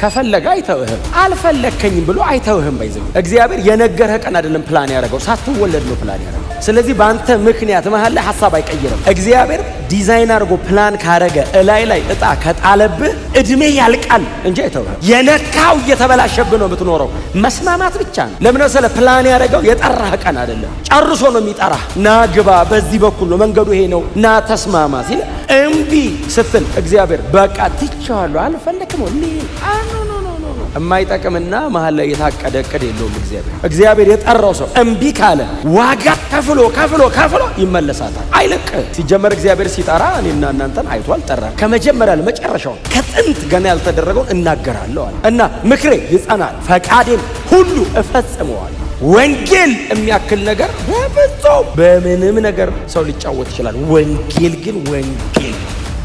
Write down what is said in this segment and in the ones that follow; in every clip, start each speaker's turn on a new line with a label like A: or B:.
A: ከፈለገ አይተውህም፣ አልፈለከኝም ብሎ አይተውህም። ባይዘው እግዚአብሔር የነገረህ ቀን አይደለም ፕላን ያደረገው፣ ሳትወለድ ነው ፕላን ያደረገው። ስለዚህ በአንተ ምክንያት መሃል ላይ ሐሳብ አይቀይርም። እግዚአብሔር ዲዛይን አድርጎ ፕላን ካረገ እላይ እጣ ከጣለብህ እድሜ ያልቃል እንጂ አይተውህም። የነካው እየተበላሸብህ ነው የምትኖረው። መስማማት ብቻ ነው። ለምን መሰለህ? ፕላን ያደረገው የጠራህ ቀን አይደለም፣ ጨርሶ ነው የሚጠራህ። ና ግባ፣ በዚህ በኩል ነው መንገዱ፣ ይሄ ነው፣ ና ተስማማ ሲል እምቢ ስትል እግዚአብሔር በቃ ትቼዋለሁ አልፈለክም የማይጠቅምና መሃል ላይ የታቀደ እቅድ የለውም። እግዚአብሔር የጠራው ሰው እምቢ ካለ ዋጋ ከፍሎ ይመለሳታል፣ አይለቅ። ሲጀመር እግዚአብሔር ሲጠራ እኔና እናንተን አይቶ አልጠራ። ከመጀመሪያ ለመጨረሻው ከጥንት ገና ያልተደረገውን እናገራለሁ አለ እና ምክሬ ይጸናል፣ ፈቃዴን ሁሉ እፈጽመዋለሁ። ወንጌል የሚያክል ነገር በፍጹም በምንም ነገር ሰው ሊጫወት ይችላል። ወንጌል ግን ወንጌል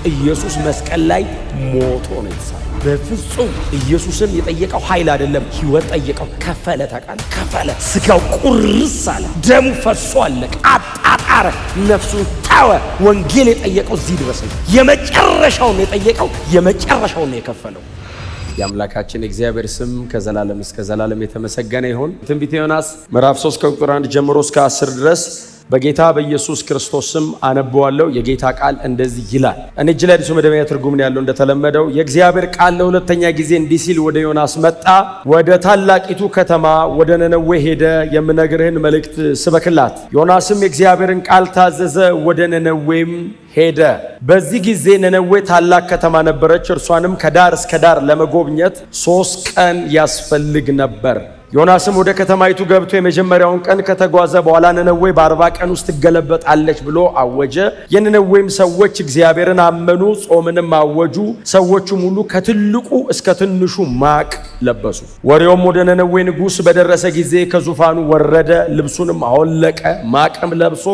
A: ኢየሱስ መስቀል ላይ ሞቶ ነው የተሰራው። በፍጹም ኢየሱስን የጠየቀው ኃይል አይደለም፣ ሕይወት ጠየቀው። ከፈለ፣ ታውቃለህ፣ ከፈለ። ስጋው ቁርስ አለ፣ ደሙ ፈሶ አለቀ፣ አጣጣረ፣ ነፍሱን ታወ። ወንጌል የጠየቀው እዚህ ድረስ ነው። የመጨረሻውን ነው የጠየቀው፣ የመጨረሻውን ነው የከፈለው። የአምላካችን እግዚአብሔር ስም ከዘላለም እስከ ዘላለም የተመሰገነ ይሁን። ትንቢተ ዮናስ ምዕራፍ 3 ከቁጥር 1 ጀምሮ እስከ 10 ድረስ በጌታ በኢየሱስ ክርስቶስ ስም አነበዋለሁ። የጌታ ቃል እንደዚህ ይላል። እኔ እጅ ላይ አዲሱ መደበኛ ትርጉም ነው ያለው። እንደተለመደው የእግዚአብሔር ቃል ለሁለተኛ ጊዜ እንዲህ ሲል ወደ ዮናስ መጣ። ወደ ታላቂቱ ከተማ ወደ ነነዌ ሄደ፣ የምነግርህን መልእክት ስበክላት። ዮናስም የእግዚአብሔርን ቃል ታዘዘ፣ ወደ ነነዌም ሄደ። በዚህ ጊዜ ነነዌ ታላቅ ከተማ ነበረች። እርሷንም ከዳር እስከ ዳር ለመጎብኘት 3 ቀን ያስፈልግ ነበር። ዮናስም ወደ ከተማይቱ ገብቶ የመጀመሪያውን ቀን ከተጓዘ በኋላ ነነዌ በ40 ቀን ውስጥ ትገለበጣለች ብሎ አወጀ። የነነዌም ሰዎች እግዚአብሔርን አመኑ፣ ጾምንም አወጁ። ሰዎቹም ሁሉ ከትልቁ እስከ ትንሹ ማቅ ለበሱ። ወሬውም ወደ ነነዌ ንጉሥ በደረሰ ጊዜ ከዙፋኑ ወረደ፣ ልብሱንም አወለቀ፣ ማቅም ለብሶ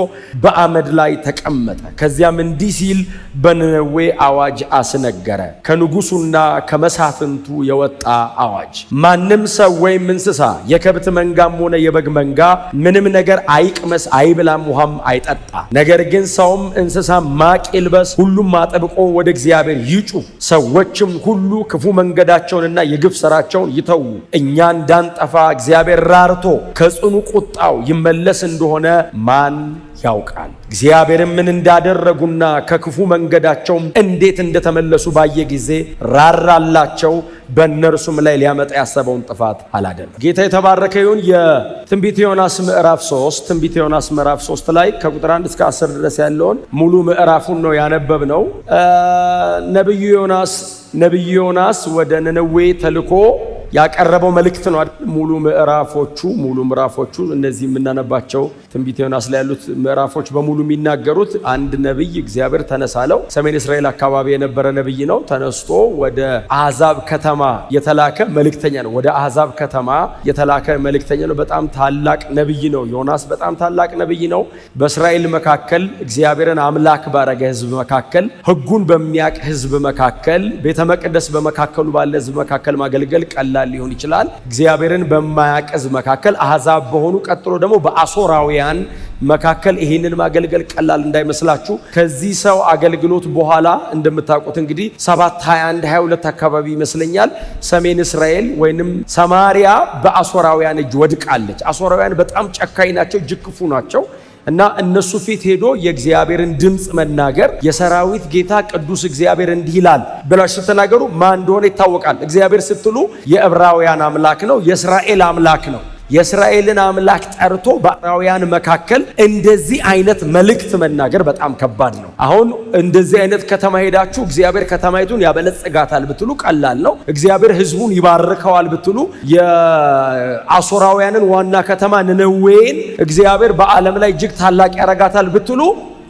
A: በአመድ ላይ ተቀመጠ። ከዚያም እንዲህ ሲል በነነዌ አዋጅ አስነገረ፣ ከንጉሱና ከመሳፍንቱ የወጣ አዋጅ። ማንም ሰው ወይም እንስሳ የከብት መንጋም ሆነ የበግ መንጋ ምንም ነገር አይቅመስ፣ አይብላም፣ ውሃም አይጠጣ። ነገር ግን ሰውም እንስሳ ማቅ ይልበስ፣ ሁሉም አጥብቆ ወደ እግዚአብሔር ይጩ። ሰዎችም ሁሉ ክፉ መንገዳቸውንና የግፍ ሥራቸውን ይተዉ። እኛ እንዳንጠፋ እግዚአብሔር ራርቶ ከጽኑ ቁጣው ይመለስ እንደሆነ ማን ያውቃል? እግዚአብሔርም ምን እንዳደረጉና ከክፉ መንገዳቸውም እንዴት እንደተመለሱ ባየ ጊዜ ራራላቸው፣ በእነርሱም ላይ ሊያመጣ ያሰበውን ጥፋት አላደረገም። ጌታ የተባረከ ይሁን። የትንቢተ ዮናስ ምዕራፍ 3 ትንቢተ ዮናስ ምዕራፍ 3 ላይ ከቁጥር 1 እስከ 10 ድረስ ያለውን ሙሉ ምዕራፉን ነው ያነበብነው። ነቢዩ ዮናስ ወደ ነነዌ ተልኮ ያቀረበው መልእክት ነው። ሙሉ ምዕራፎቹ እነዚህ የምናነባቸው ትንቢተ ዮናስ ላይ ያሉት ምዕራፎች በሙሉ የሚናገሩት አንድ ነብይ እግዚአብሔር ተነሳለው። ሰሜን እስራኤል አካባቢ የነበረ ነብይ ነው። ተነስቶ ወደ አሕዛብ ከተማ የተላከ መልእክተኛ ነው። ወደ አሕዛብ ከተማ የተላከ መልእክተኛ ነው። በጣም ታላቅ ነብይ ነው ዮናስ። በጣም ታላቅ ነብይ ነው። በእስራኤል መካከል እግዚአብሔርን አምላክ ባረገ ሕዝብ መካከል፣ ሕጉን በሚያቅ ሕዝብ መካከል፣ ቤተ መቅደስ በመካከሉ ባለ ሕዝብ መካከል ማገልገል ቀላል ሊሆን ይችላል። እግዚአብሔርን በማያቅ ሕዝብ መካከል፣ አሕዛብ በሆኑ ቀጥሎ ደግሞ በአሦራውያን መካከል ይህንን ማገልገል ቀላል እንዳይመስላችሁ። ከዚህ ሰው አገልግሎት በኋላ እንደምታውቁት እንግዲህ 7:21-22 አካባቢ ይመስለኛል ሰሜን እስራኤል ወይንም ሰማሪያ በአሦራውያን እጅ ወድቃለች። አሦራውያን በጣም ጨካኝ ናቸው፣ እጅግ ክፉ ናቸው እና እነሱ ፊት ሄዶ የእግዚአብሔርን ድምፅ መናገር፣ የሰራዊት ጌታ ቅዱስ እግዚአብሔር እንዲህ ይላል ብላችሁ ስትናገሩ ማን እንደሆነ ይታወቃል። እግዚአብሔር ስትሉ የዕብራውያን አምላክ ነው፣ የእስራኤል አምላክ ነው። የእስራኤልን አምላክ ጠርቶ በዕብራውያን መካከል እንደዚህ አይነት መልእክት መናገር በጣም ከባድ ነው። አሁን እንደዚህ አይነት ከተማ ሄዳችሁ እግዚአብሔር ከተማይቱን ያበለጽጋታል ብትሉ ቀላል ነው። እግዚአብሔር ሕዝቡን ይባርከዋል ብትሉ የአሦራውያንን ዋና ከተማ ነነዌን እግዚአብሔር በዓለም ላይ እጅግ ታላቅ ያረጋታል ብትሉ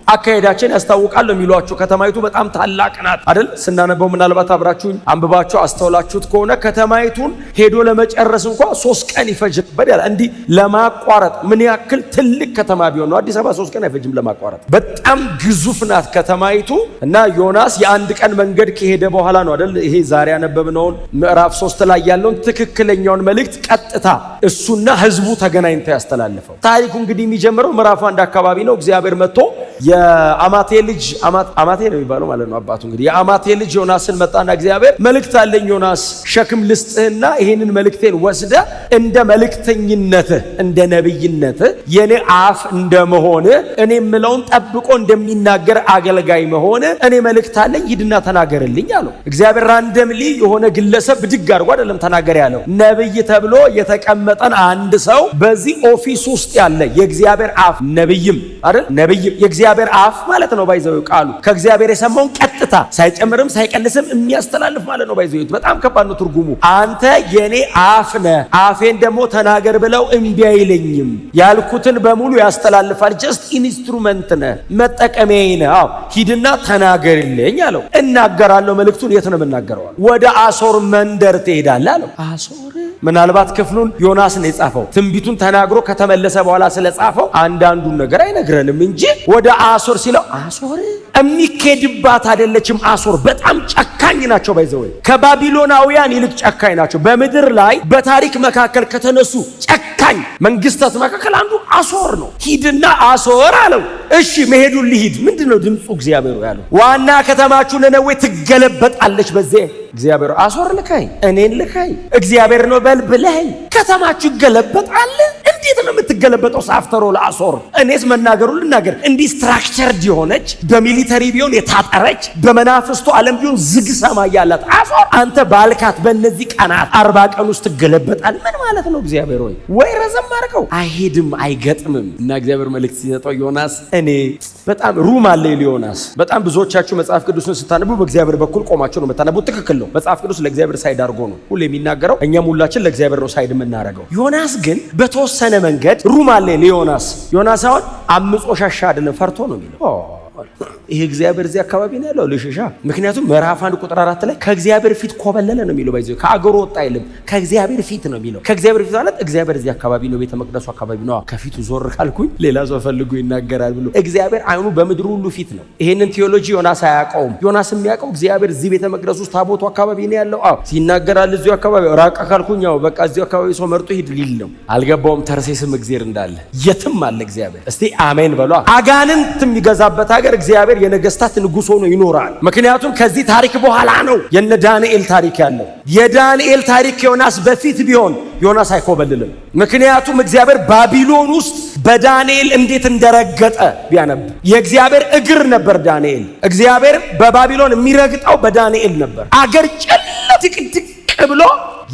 A: አካሄዳችን ያስታውቃል የሚሏቸው። ከተማይቱ በጣም ታላቅ ናት አይደል? ስናነበው ምናልባት አብራችሁ አንብባችሁ አስተውላችሁት ከሆነ ከተማይቱን ሄዶ ለመጨረስ እንኳን 3 ቀን ይፈጅበት ያለ። እንዲህ ለማቋረጥ ምን ያክል ትልቅ ከተማ ቢሆን ነው? አዲስ አበባ 3 ቀን አይፈጅም ለማቋረጥ። በጣም ግዙፍ ናት ከተማይቱ። እና ዮናስ የ1 ቀን መንገድ ከሄደ በኋላ ነው አይደል ይሄ ዛሬ ያነበብነውን ምዕራፍ 3 ላይ ያለውን ትክክለኛውን መልእክት ቀጥታ እሱና ህዝቡ ተገናኝተው ያስተላልፈው። ታሪኩ እንግዲህ የሚጀምረው ምዕራፍ 1 አካባቢ ነው። እግዚአብሔር መጥቶ የአማቴ ልጅ አማቴ ነው የሚባለው ማለት ነው አባቱ። እንግዲህ የአማቴ ልጅ ዮናስን መጣና እግዚአብሔር መልእክት አለኝ ዮናስ፣ ሸክም ልስጥህና ይሄንን መልእክቴን ወስደ እንደ መልእክተኝነትህ እንደ ነብይነትህ የኔ አፍ እንደመሆነ እኔ የምለውን ጠብቆ እንደሚናገር አገልጋይ መሆነ እኔ መልእክት አለኝ ሂድና ተናገርልኝ አለው። እግዚአብሔር ራንደምሊ የሆነ ግለሰብ ብድግ አድርጎ አይደለም ተናገር ያለው። ነብይ ተብሎ የተቀመጠን አንድ ሰው በዚህ ኦፊስ ውስጥ ያለ የእግዚአብሔር አፍ ነብይም አይደል? ነብይም የእግዚአብሔር አፍ ማለት ነው። ባይዘው ቃሉ ከእግዚአብሔር የሰማውን ቀጥታ ሳይጨምርም ሳይቀንስም የሚያስተላልፍ ማለት ነው። ባይዘው በጣም ከባድ ነው ትርጉሙ። አንተ የኔ አፍ ነህ፣ አፌን ደግሞ ተናገር ብለው እምቢ አይለኝም፣ ያልኩትን በሙሉ ያስተላልፋል። ጀስት ኢንስትሩመንት ነህ፣ መጠቀሚያዬ ነህ። አዎ ሂድና ተናገርልኝ አለው። እናገራለሁ። መልእክቱን የት ነው የምናገረው? ወደ አሶር መንደር ትሄዳለህ አለው። አሶር ምናልባት ክፍሉን ዮናስ ነው የጻፈው። ትንቢቱን ተናግሮ ከተመለሰ በኋላ ስለጻፈው አንዳንዱን ነገር አይነግረንም እንጂ ወደ አሶር ሲለው አሶር የሚኬድባት አይደለችም። አሶር በጣም ጨካኝ ናቸው። ባይዘው ከባቢሎናውያን ይልቅ ጨካኝ ናቸው። በምድር ላይ በታሪክ መካከል ከተነሱ ጨካኝ መንግስታት መካከል አንዱ አሶር ነው። ሂድና አሶር አለው። እሺ መሄዱን ሊሂድ ምንድነው ድምፁ? እግዚአብሔር ያለው ዋና ከተማችሁ ነነዌ ትገለበጣለች። በዚህ እግዚአብሔር አሶር ልካይ እኔን ልካይ እግዚአብሔር ነው በል ብለኝ ከተማችሁ ይገለበጣል። እንዴት ነው የምትገለበጠው? ሳፍተሮ ለአሶር እኔስ መናገሩን ልናገር። እንዲህ ስትራክቸርድ የሆነች በሚሊተሪ ቢሆን የታጠረች በመናፍስቱ ዓለም ቢሆን ዝግ ሰማይ ያላት አሶር አንተ ባልካት በእነዚህ ቀናት 40 ቀን ውስጥ ትገለበጣል። ምን ማለት ነው? እግዚአብሔር ወይ ረዘም አድርገው አይሄድም አይገጥምም። እና እግዚአብሔር መልእክት ሲሰጠው ዮናስ እኔ በጣም ሩም አለ ዮናስ። በጣም ብዙዎቻችሁ መጽሐፍ ቅዱስን ስታነቡ በእግዚአብሔር በኩል ቆማችሁ ነው የምታነቡት። ትክክል ነው። መጽሐፍ ቅዱስ ለእግዚአብሔር ሳይድ አድርጎ ነው ሁሉ የሚናገረው። እኛም ሁላችን ለእግዚአብሔር ነው ሳይድ የምናደርገው። ዮናስ ግን በተወሰነ መንገድ ሩም አለ ለዮናስ። ዮናስ አሁን አምጾ ሻሻ አይደለም ፈርቶ ነው የሚለው። ይሄ እግዚአብሔር እዚህ አካባቢ ነው ያለው ልሽሻ። ምክንያቱም ምዕራፍ 1 ቁጥር 4 ላይ ከእግዚአብሔር ፊት ኮበለለ ነው የሚለው። ባይዘው ከአገሩ ወጣ አይልም፣ ከእግዚአብሔር ፊት ነው የሚለው። ከእግዚአብሔር ፊት ማለት እግዚአብሔር እዚህ አካባቢ ነው፣ ቤተ መቅደሱ አካባቢ ነው። ከፊቱ ዞር ካልኩኝ ሌላ ሰው ፈልጎ ይናገራል ብሎ እግዚአብሔር አይኑ በምድሩ ሁሉ ፊት ነው። ይሄንን ቲዮሎጂ ዮናስ አያውቀውም። ዮናስ የሚያውቀው እግዚአብሔር እዚህ ቤተ መቅደሱ ውስጥ ታቦቱ አካባቢ ነው ያለው። አዎ ሲናገራል እዚሁ አካባቢ። ራቀ ካልኩኝ ያው በቃ እዚሁ አካባቢ ሰው መርጦ ሂድ ሊል ነው። አልገባውም። ተርሴስም እግዚአብሔር እንዳለ የትም አለ እግዚአብሔር። እስቲ አሜን በሏ። አጋንንት የሚገዛበት ሀገር እግዚአብሔር የነገስታት ንጉስ ሆኖ ይኖራል። ምክንያቱም ከዚህ ታሪክ በኋላ ነው የነ ዳንኤል ታሪክ ያለው። የዳንኤል ታሪክ ዮናስ በፊት ቢሆን ዮናስ አይኮበልልም። ምክንያቱም እግዚአብሔር ባቢሎን ውስጥ በዳንኤል እንዴት እንደረገጠ ቢያነብ የእግዚአብሔር እግር ነበር ዳንኤል። እግዚአብሔር በባቢሎን የሚረግጠው በዳንኤል ነበር። አገር ጨለት ድቅድቅ ብሎ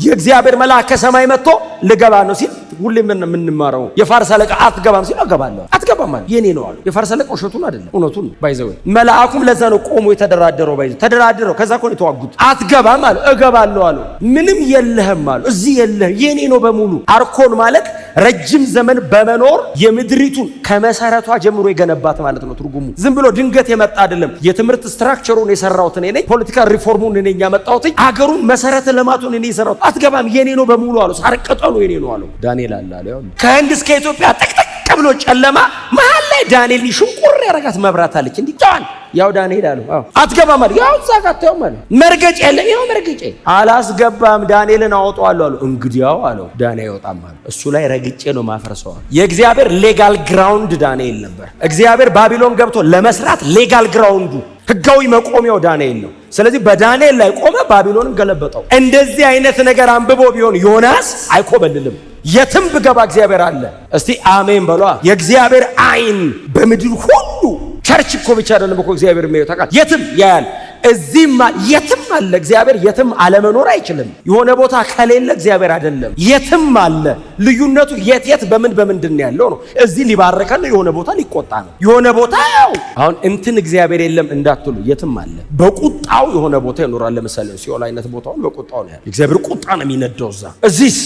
A: የእግዚአብሔር መልአክ ከሰማይ መጥቶ ልገባ ነው ሲል ሁሌ ምን የምንማረው የፋርስ አለቃ አትገባም ሲል እገባለሁ። አትገባም ማለት የኔ ነው አሉ። የፋርስ አለቃ ውሸቱን አይደለም እውነቱን ባይዘው። መልአኩም ለዛ ነው ቆሞ የተደራደረው። ባይዘው ተደራደረው። ከዛ እኮ ነው የተዋጉት። አትገባም አለ። እገባለሁ አለ። ምንም የለህም አለ። እዚህ የለህ የኔ ነው በሙሉ። አርኮን ማለት ረጅም ዘመን በመኖር የምድሪቱን ከመሰረቷ ጀምሮ የገነባት ማለት ነው ትርጉሙ። ዝም ብሎ ድንገት የመጣ አይደለም። የትምህርት ስትራክቸሩን የሰራሁት እኔ ነኝ። ፖለቲካል ሪፎርሙን እኔ ነኝ ያመጣሁት። አገሩን መሰረተ ልማቱን እኔ የሰራሁት። አትገባም የኔ ነው በሙሉ አለ። ሳርቀጠሉ የኔ ነው አለ ዳንኤል አለ። ከህንድ እስከ ኢትዮጵያ ጥቅጥቅ ብሎ ጨለማ መሃል ላይ ዳንኤል ሽንቁር ያረጋት መብራት አለች። እንዲህ ጫን ያው ዳንኤል አለ። አትገባም አለ። ያው ዛጋታው ማለት መርገጭ የለም። ያው መርገጭ አላስገባም ዳንኤልን አወጣዋለሁ አለ። እንግዲያው አለው ዳንኤል ይወጣም አለ። እሱ ላይ ረግጬ ነው ማፈርሰው። የእግዚአብሔር ሌጋል ግራውንድ ዳንኤል ነበር። እግዚአብሔር ባቢሎን ገብቶ ለመስራት ሌጋል ግራውንዱ ህጋዊ መቆሚያው ዳንኤል ነው። ስለዚህ በዳንኤል ላይ ቆመ፣ ባቢሎንን ገለበጠው። እንደዚህ አይነት ነገር አንብቦ ቢሆን ዮናስ አይኮበልልም። የትም ብገባ እግዚአብሔር አለ። እስቲ አሜን በሏ። የእግዚአብሔር አይን በምድር ሁሉ ቸርች እኮ ብቻ አይደለም እኮ እግዚአብሔር የሚያየው ታውቃለህ። የትም ያያል። እዚህም የትም አለ እግዚአብሔር። የትም አለመኖር አይችልም። የሆነ ቦታ ከሌለ እግዚአብሔር አይደለም። የትም አለ። ልዩነቱ የት በምንድን ያለው ነው። እዚህ ሊባረከን ነው፣ የሆነ ቦታ ሊቆጣ ነው። የሆነ ቦታ ያው አሁን እንትን እግዚአብሔር የለም እንዳትሉ፣ የትም አለ። በቁጣው የሆነ ቦታ ይኖራል። ለምሳሌ ሲኦል አይነት ቦታውን በቁጣው ነው ያለው። እግዚአብሔር ቁጣ ነው የሚነደው እዛ። እዚህስ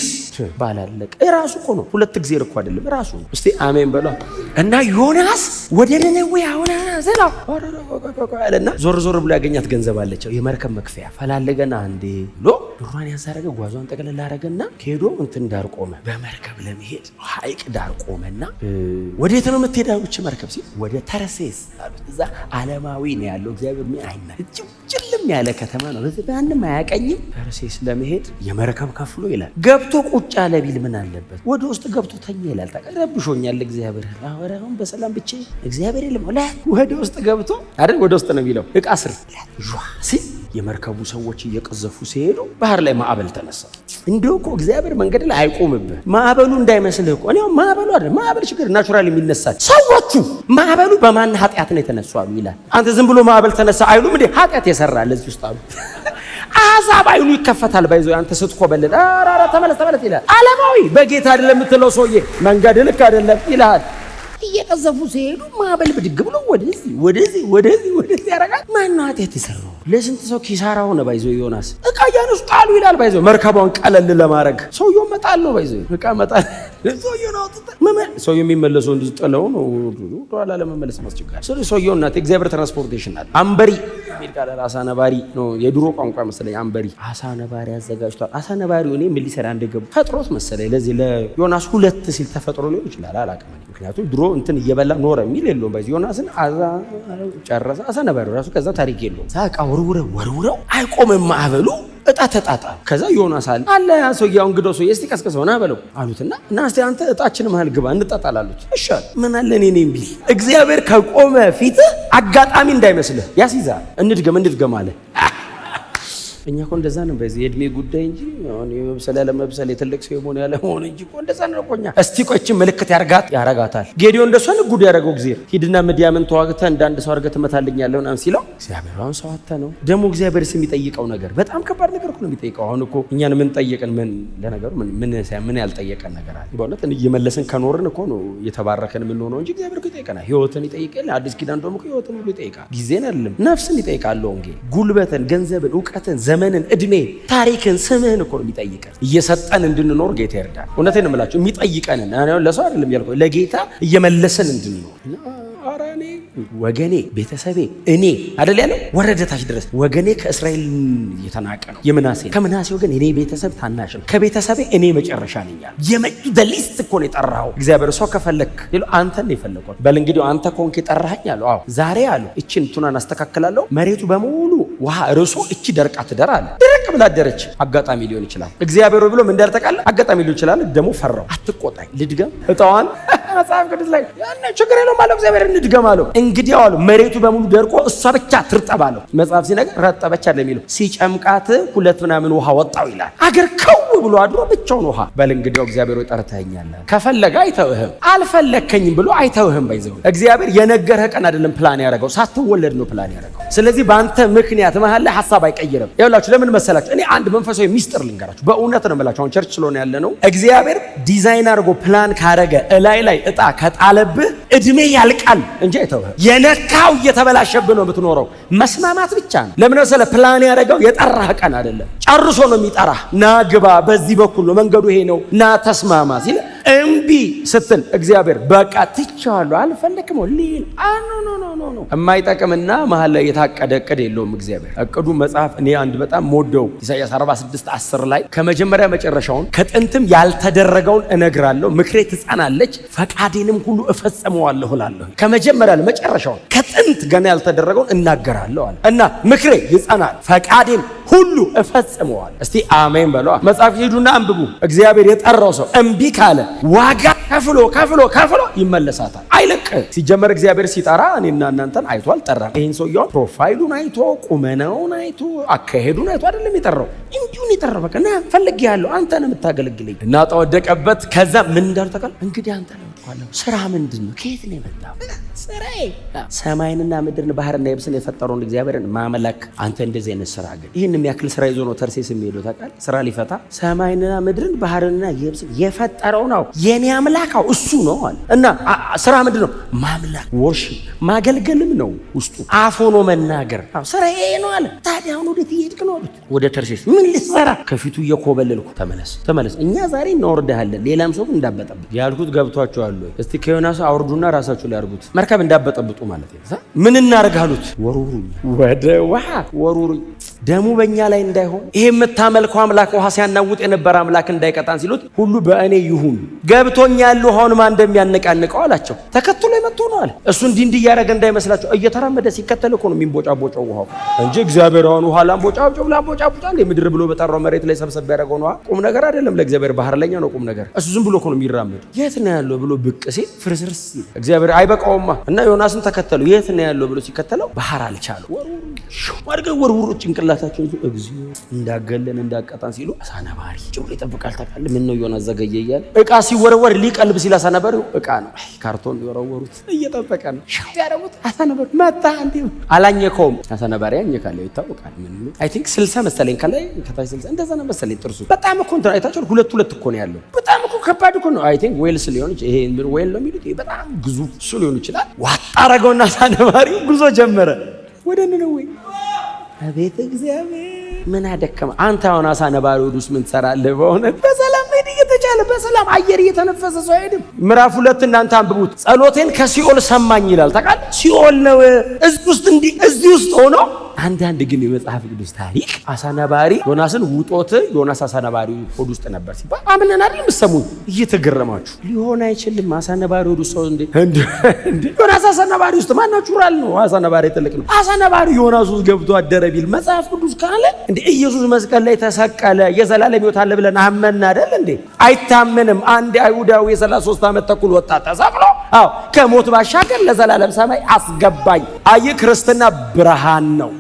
A: ባላለቀ ራሱ እኮ ነው። ሁለት ጊዜ እኮ አይደለም ራሱ። እስቲ አሜን በሏ። እና ዮናስ ወደ ነነዌ አሁን ዘላው አለና ዞር ብሎ ያገኛት ገንዘብ አለችው። የመርከብ መክፈያ ፈላለገና አንዴ ብሎ ድሯን ያዛረገ ጓዟን ጠቅልላ አረገና ሄዶ እንትን ዳር ቆመ። በመርከብ ለመሄድ ሐይቅ ዳር ቆመና ወዴት ነው የምትሄዳው እቺ መርከብ ሲል ወደ ተርሴስ አሉት። እዛ ዓለማዊ ነው ያለው እግዚአብሔር ምን አይና ጭልም ያለ ከተማ ነው። በዚህ ማንም አያቀኝም። ተርሴስ ለመሄድ የመርከብ ከፍሎ ይላል ገብቶ ቁጭ ያለ ቢል ምን አለበት? ወደ ውስጥ ገብቶ ተኛ ይላል። ተቀረብሾኛል እግዚአብሔር አወራውን በሰላም ብቻ እግዚአብሔር ይልም ወደ ውስጥ ገብቶ አይደል ወደ ውስጥ ነው የሚለው ዕቃ ስር ሲል የመርከቡ ሰዎች እየቀዘፉ ሲሄዱ ባህር ላይ ማዕበል ተነሳ። እንደው እኮ እግዚአብሔር መንገድ ላይ አይቆምብህ። ማዕበሉ እንዳይመስልህ እኮ እኔው ማዕበሉ አይደል ማዕበል ችግር ናቹራሊ የሚነሳል። ሰዎቹ ማዕበሉ በማን ኃጢአት ነው የተነሱ አሉ ይላል። አንተ ዝም ብሎ ማዕበል ተነሳ አይሉም እንዴ? ኃጢአት የሰራ ለዚህ ውስጥ አሉ። አዛብ አይኑ ይከፈታል። ባይዞ አንተ ስትኮበልል አራራ ተመለስ ይላል። ዓለማዊ በጌታ አይደለም የምትለው ሰውዬ መንገድ ልክ አይደለም ይላል። እየቀዘፉ ሲሄዱ ማዕበል ብድግ ብሎ ወደዚህ ያረጋል። ማን ነው ኃጢአት የሰራው? ለስንት ሰው ኪሳራ ሆነ። ባይዞ ዮናስ ዕቃ ያነሱ ጣሉ ይላል። ባይዞ መርከቧን ቀለል ለማድረግ ሰውየው መጣል ነው። ባይዞ ዕቃ መጣል ሰውየው ነው ሰውየው የሚመለሰው እንዲህ ጥለው ነው ወደኋላ ለመመለስ ማስቸጋሪ። ስለዚህ ሰውየው እናት እግዚአብሔር ትራንስፖርቴሽን አለ። አንበሪ የሚል ቃል አሳ ነባሪ ነው የድሮ ቋንቋ መሰለኝ። አንበሪ አሳ ነባሪ አዘጋጅቷል። አሳ ነባሪው እኔ ምን ሊሰራ እንደገቡ ፈጥሮት መሰለኝ። ለዚህ ለዮናስ ሁለት ሲል ተፈጥሮ ሊሆን ይችላል አላውቅም። ምክንያቱም ድሮ እንትን እየበላ ኖረ የሚል የለውም። ባይዞ ዮናስን ጨረሰ። አሳ ነባሪው ራሱ ከዛ ታሪክ የለውም። ሳቃ ወርውረው አይቆምም ማዕበሉ። እጣ ተጣጣ። ከዛ ዮናስ አለ ሰውየው እንግዶ ሰው እስቲ ቀስቀሰው ና በለው አሉትና እና እስቲ አንተ እጣችን መሃል ግባ እንጣጣል አሉት። እሺ ምን አለ እኔ ነኝ ቢል እግዚአብሔር ከቆመ ፊት አጋጣሚ እንዳይመስልህ ያስይዛል። እንድገም አለ። እኛ እኮ እንደዛ ነው በዚህ የእድሜ ጉዳይ እንጂ አሁን የመብሰል ያለመብሰል የትልቅ ሰው የሆነ ያለ ሆነ እንጂ እኮ እንደዛ ነው እኮ እኛ። እስቲ ቆይቺ ምልክት ያረጋታል። ጌዲዮን እንደሷ ጉድ ያደረገው እግዚአብሔር ሂድና ምድያምን ተዋግተህ እንዳንድ ሰው አድርገህ ትመታልኛለህ ምናምን ሲለው እግዚአብሔር አሁን ሰው አተ ነው ደግሞ እግዚአብሔር የሚጠይቀው ነገር በጣም ከባድ ነገር እኮ ነው የሚጠይቀው። አሁን እኮ እኛን ምን ጠየቀን? ምን ለነገሩ ምን ያልጠየቀን ነገር አለ? በእውነት እየመለስን ከኖርን እኮ ነው እየተባረከን የምንሆነው እንጂ እግዚአብሔር እኮ ይጠይቀናል። ህይወትን ይጠይቃል። አዲስ ኪዳን ደግሞ ህይወትን ሁሉ ይጠይቃል። ጊዜን አይደለም ነፍስን ይጠይቃል። ወንጌል ጉልበትን፣ ገንዘብን፣ ዕውቀትን፣ ዘመንን፣ እድሜ፣ ታሪክን፣ ስምህን እኮ ነው የሚጠይቀን። እየሰጠን እንድንኖር ጌታ ይርዳል። እውነቴን ነው የምላችሁ የሚጠይቀንን ለሰው አይደለም ያልኩት ለጌታ እየመለሰን እንድንኖር ወገኔ ቤተሰቤ እኔ አይደል ያለው ወረደታች ድረስ ወገኔ ከእስራኤል የተናቀ ነው የምናሴ ከምናሴ ወገን እኔ ቤተሰብ ታናሽ ነው ከቤተሰቤ እኔ መጨረሻ ነኝ ያለው የመጡ ደሊስት እኮ ነው የጠራው እግዚአብሔር። ሰው ከፈለክ ይለው አንተን ነው የፈለከው። በል እንግዲህ አንተ ኮንክ የጠራኸኝ አለው። አዎ ዛሬ አለው እቺን ቱናን አስተካክላለሁ መሬቱ በሙሉ ውሃ ርሶ እቺ ደርቃ ትደር አለ። ደረቅ ብላ ደረች። አጋጣሚ ሊሆን ይችላል እግዚአብሔር ብሎ ምን እንዳልተቃለ አጋጣሚ ሊሆን ይችላል። ደግሞ ፈራው። አትቆጣኝ ልድገም እጣዋን መጽሐፍ ቅዱስ ላይ ያነ ችግር የለውም አለው እግዚአብሔር። እንድገም አለው። እንግዲህ አለው መሬቱ በሙሉ ደርቆ እሷ ብቻ ትርጠብ አለው። መጽሐፍ ሲነገር ረጠበች አይደለም የሚለው ሲጨምቃት ሁለት ምናምን ውሃ ወጣው ይላል። አገር ከው ብሎ አድሮ ብቻውን ውሃ። በል እንግዲህ እግዚአብሔር ጠርተኸኛል ከፈለገ አይተውህም፣ አልፈለከኝም ብሎ አይተውህም። ባይዘው እግዚአብሔር የነገረህ ቀን አይደለም ፕላን ያደረገው ሳትወለድ ነው ፕላን ያደረገው። ስለዚህ በአንተ ምክንያት መሀል ላይ ሐሳብ አይቀይርም። ይኸውላችሁ ለምን መሰላችሁ? እኔ አንድ መንፈሳዊ ሚስጥር ልንገራችሁ። በእውነት ነው የምላችሁ። አሁን ቸርች ስለሆነ ያለ ነው። እግዚአብሔር ዲዛይን አድርጎ ፕላን ካረገ እላይ ላይ እጣ ከጣለብህ እድሜ ያልቃል እንጂ አይተውህም። የነካው እየተበላሸብህ ነው የምትኖረው። መስማማት ብቻ ነው። ለምን መሰለህ? ፕላን ያደረገው የጠራህ ቀን አይደለም። ጨርሶ ነው የሚጠራህ። ና ግባ፣ በዚህ በኩል ነው መንገዱ ይሄ ነው፣ ና ተስማማ ሲል እምቢ ስትል እግዚአብሔር በቃ ትቼዋለሁ አልፈለክም ሊል ኖ የማይጠቅምና መሀል ላይ የታቀደ እቅድ የለውም እግዚአብሔር። እቅዱ መጽሐፍ እኔ አንድ በጣም ሞደው ኢሳይያስ 46:10 ላይ ከመጀመሪያ መጨረሻውን ከጥንትም ያልተደረገውን እነግራለሁ፣ ምክሬ ትጸናለች፣ ፈቃዴንም ሁሉ እፈጽመዋለሁ እላለሁ። ከመጀመሪያ ለመጨረሻውን ከጥንት ገና ያልተደረገውን እናገራለሁ አለ እና ምክሬ ይጸናል፣ ፈቃዴን ሁሉ እፈጽመዋለሁ። እስቲ አሜን በሏ። መጽሐፍ ሂዱና አንብቡ። እግዚአብሔር የጠራው ሰው እምቢ ካለ ዋጋ ከፍሎ ይመለሳታል። አይለቅ። ሲጀመር እግዚአብሔር ሲጠራ እኔና እናንተን አይቶ አልጠራም። ይሄን ሰውየው ፕሮፋይሉን አይቶ ቁመናውን አይቶ አካሄዱን አይቶ አይደለም የጠራው፣ እንዲሁን የጠራው። በቃ ና ፈልጌሃለሁ፣ አንተ ነው የምታገለግለኝ እና ተወደቀበት። ከዛ ምን እንዳሉ ተቃል እንግዲህ አንተ ነው ተባለው። ስራ ምንድን ነው? ከየት ነው የመጣው? ስራዬ ሰማይንና ምድርን ባህርና የብስን የፈጠረውን እግዚአብሔርን ማመለክ። አንተ እንደዚህ አይነት ስራ ግን ይህን የሚያክል ስራ ይዞ ነው ተርሴስ የሚሄደው ታውቃለህ? ስራ ሊፈታ ሰማይንና ምድርን ባህርንና የብስን የፈጠረው ነው የኔ አምላካው እሱ ነው አለ እና ስራ ምንድን ነው? ማምለክ፣ ወርሺፕ፣ ማገልገልም ነው ውስጡ። አፍ ሆኖ መናገር ስራዬ ነው አለ። ታዲያ አሁን ወዴት እየሄድክ ነው አሉት። ወደ ተርሴስ። ምን ልትሰራ? ከፊቱ እየኮበለልኩ ተመለስ፣ እኛ ዛሬ እናወርድሃለን፣ ሌላም ሰው እንዳበጠብጥ ያልኩት ገብቷቸዋል ወይ? እስቲ ከዮናስ አውርዱና ራሳችሁ ላይ አርጉት። መርከብ እንዳበጠብጡ ማለት ነው። ምን እናርግ አሉት። ወሩሩኝ፣ ወደ ውሃ ወሩሩኝ። ደሙ በእኛ ላይ እንዳይሆን ይሄ የምታመልከው አምላክ ውሃ ሲያናውጥ የነበረ አምላክ እንዳይቀጣን ሲሉት ሁሉ በእኔ ይሁን ገብቶኛል ውሃውን ማን እንደሚያነቃንቀው አላቸው። ተከትሎ የመጡ ነው አለ። እሱ እንዲህ እያደረገ እንዳይመስላቸው እየተራመደ ሲከተል እኮ ነው የሚንቦጫቦጨው ውሃው እንጂ እግዚአብሔር አሁን ውሃ ላምቦጫቦጫል የምድር ብሎ በጠራው መሬት ላይ ሰብሰብ ያደረገው ነው። ቁም ነገር አይደለም ለእግዚአብሔር፣ ባህር ለኛ ነው ቁም ነገር። እሱ ዝም ብሎ እኮ ነው የሚራመድ። የት ነው ያለው ብሎ ብቅ ሲል ፍርስርስ እግዚአብሔር አይበቃውማ እና ዮናስን ተከተሉ። የት ነው ያለው ብሎ ሲከተለው ባህር አልቻሉ ወርውሩ ጭንቅላታቸውን እግዚኦ እንዳገለን እንዳቀጣን ሲሉ አሳ ነባሪ ጭብሎ ይጠብቃል። ታውቃለህ ምን ነው ዮናስ ዘገየ እያለ እቃ ሲወረወር ሊቀልብ ሲል አሳ ነባሪ እቃ ነው ካርቶን ሊወረወሩት እየጠበቀ ነው ያረቡት። አሳ ነባሪ መጣ እንዴ አላኘከውም። አሳ ነባሪ ያኘካለ ይታወቃል። ምን አይ ቲንክ 60 መሰለኝ ከላይ ከታች 60 እንደዛ ነው መሰለኝ ጥርሱ በጣም እኮ እንትን አይታችኋል። ሁለት እኮ ነው ያለው። በጣም እኮ ከባድ እኮ ነው። አይ ቲንክ ዌልስ ሊሆን ይሄ ዌል ነው የሚሉት በጣም ግዙፍ እሱ ሊሆን ይችላል። ዋጣ አረገውና አሳ ነባሪ ጉዞ ጀመረ ወደ ነነዌ። አቤት እግዚአብሔር ምን አደከመ አንተ። አሁን አሳ ነባሪ ወዱስ ምን ትሰራለህ? በእውነት በሰላም ሄድ እየተቻለ በሰላም አየር እየተነፈሰ ሰው አይሄድም። ምዕራፍ 2 እናንተ አንብቡት። ጸሎቴን ከሲኦል ሰማኝ ይላል። ታውቃለህ ሲኦል ነው እዚህ ውስጥ ሆኖ አንዳንድ ግን የመጽሐፍ ቅዱስ ታሪክ አሳ ነባሪ ዮናስን ውጦት ዮናስ አሳ ነባሪ ሆድ ውስጥ ነበር ሲባል አምነን አይደል የምትሰሙኝ? እየተገረማችሁ ሊሆን አይችልም። አሳ ነባሪ ሆድ ውስጥ ሰው እንዴ ዮናስ አሳ ነባሪ ውስጥ ማናቹራል ነው። አሳ ነባሪ ትልቅ ነው። አሳ ነባሪ ዮናስ ውስጥ ገብቶ አደረ ቢል መጽሐፍ ቅዱስ ካለ እንዴ ኢየሱስ መስቀል ላይ ተሰቀለ የዘላለም ሕይወት አለ ብለን አመን አይደል እንዴ? አይታመንም። አንድ አይሁዳዊ የ33 ዓመት ተኩል ወጣት ተሰቅሎ ከሞት ባሻገር ለዘላለም ሰማይ አስገባኝ። አይ ክርስትና ብርሃን ነው።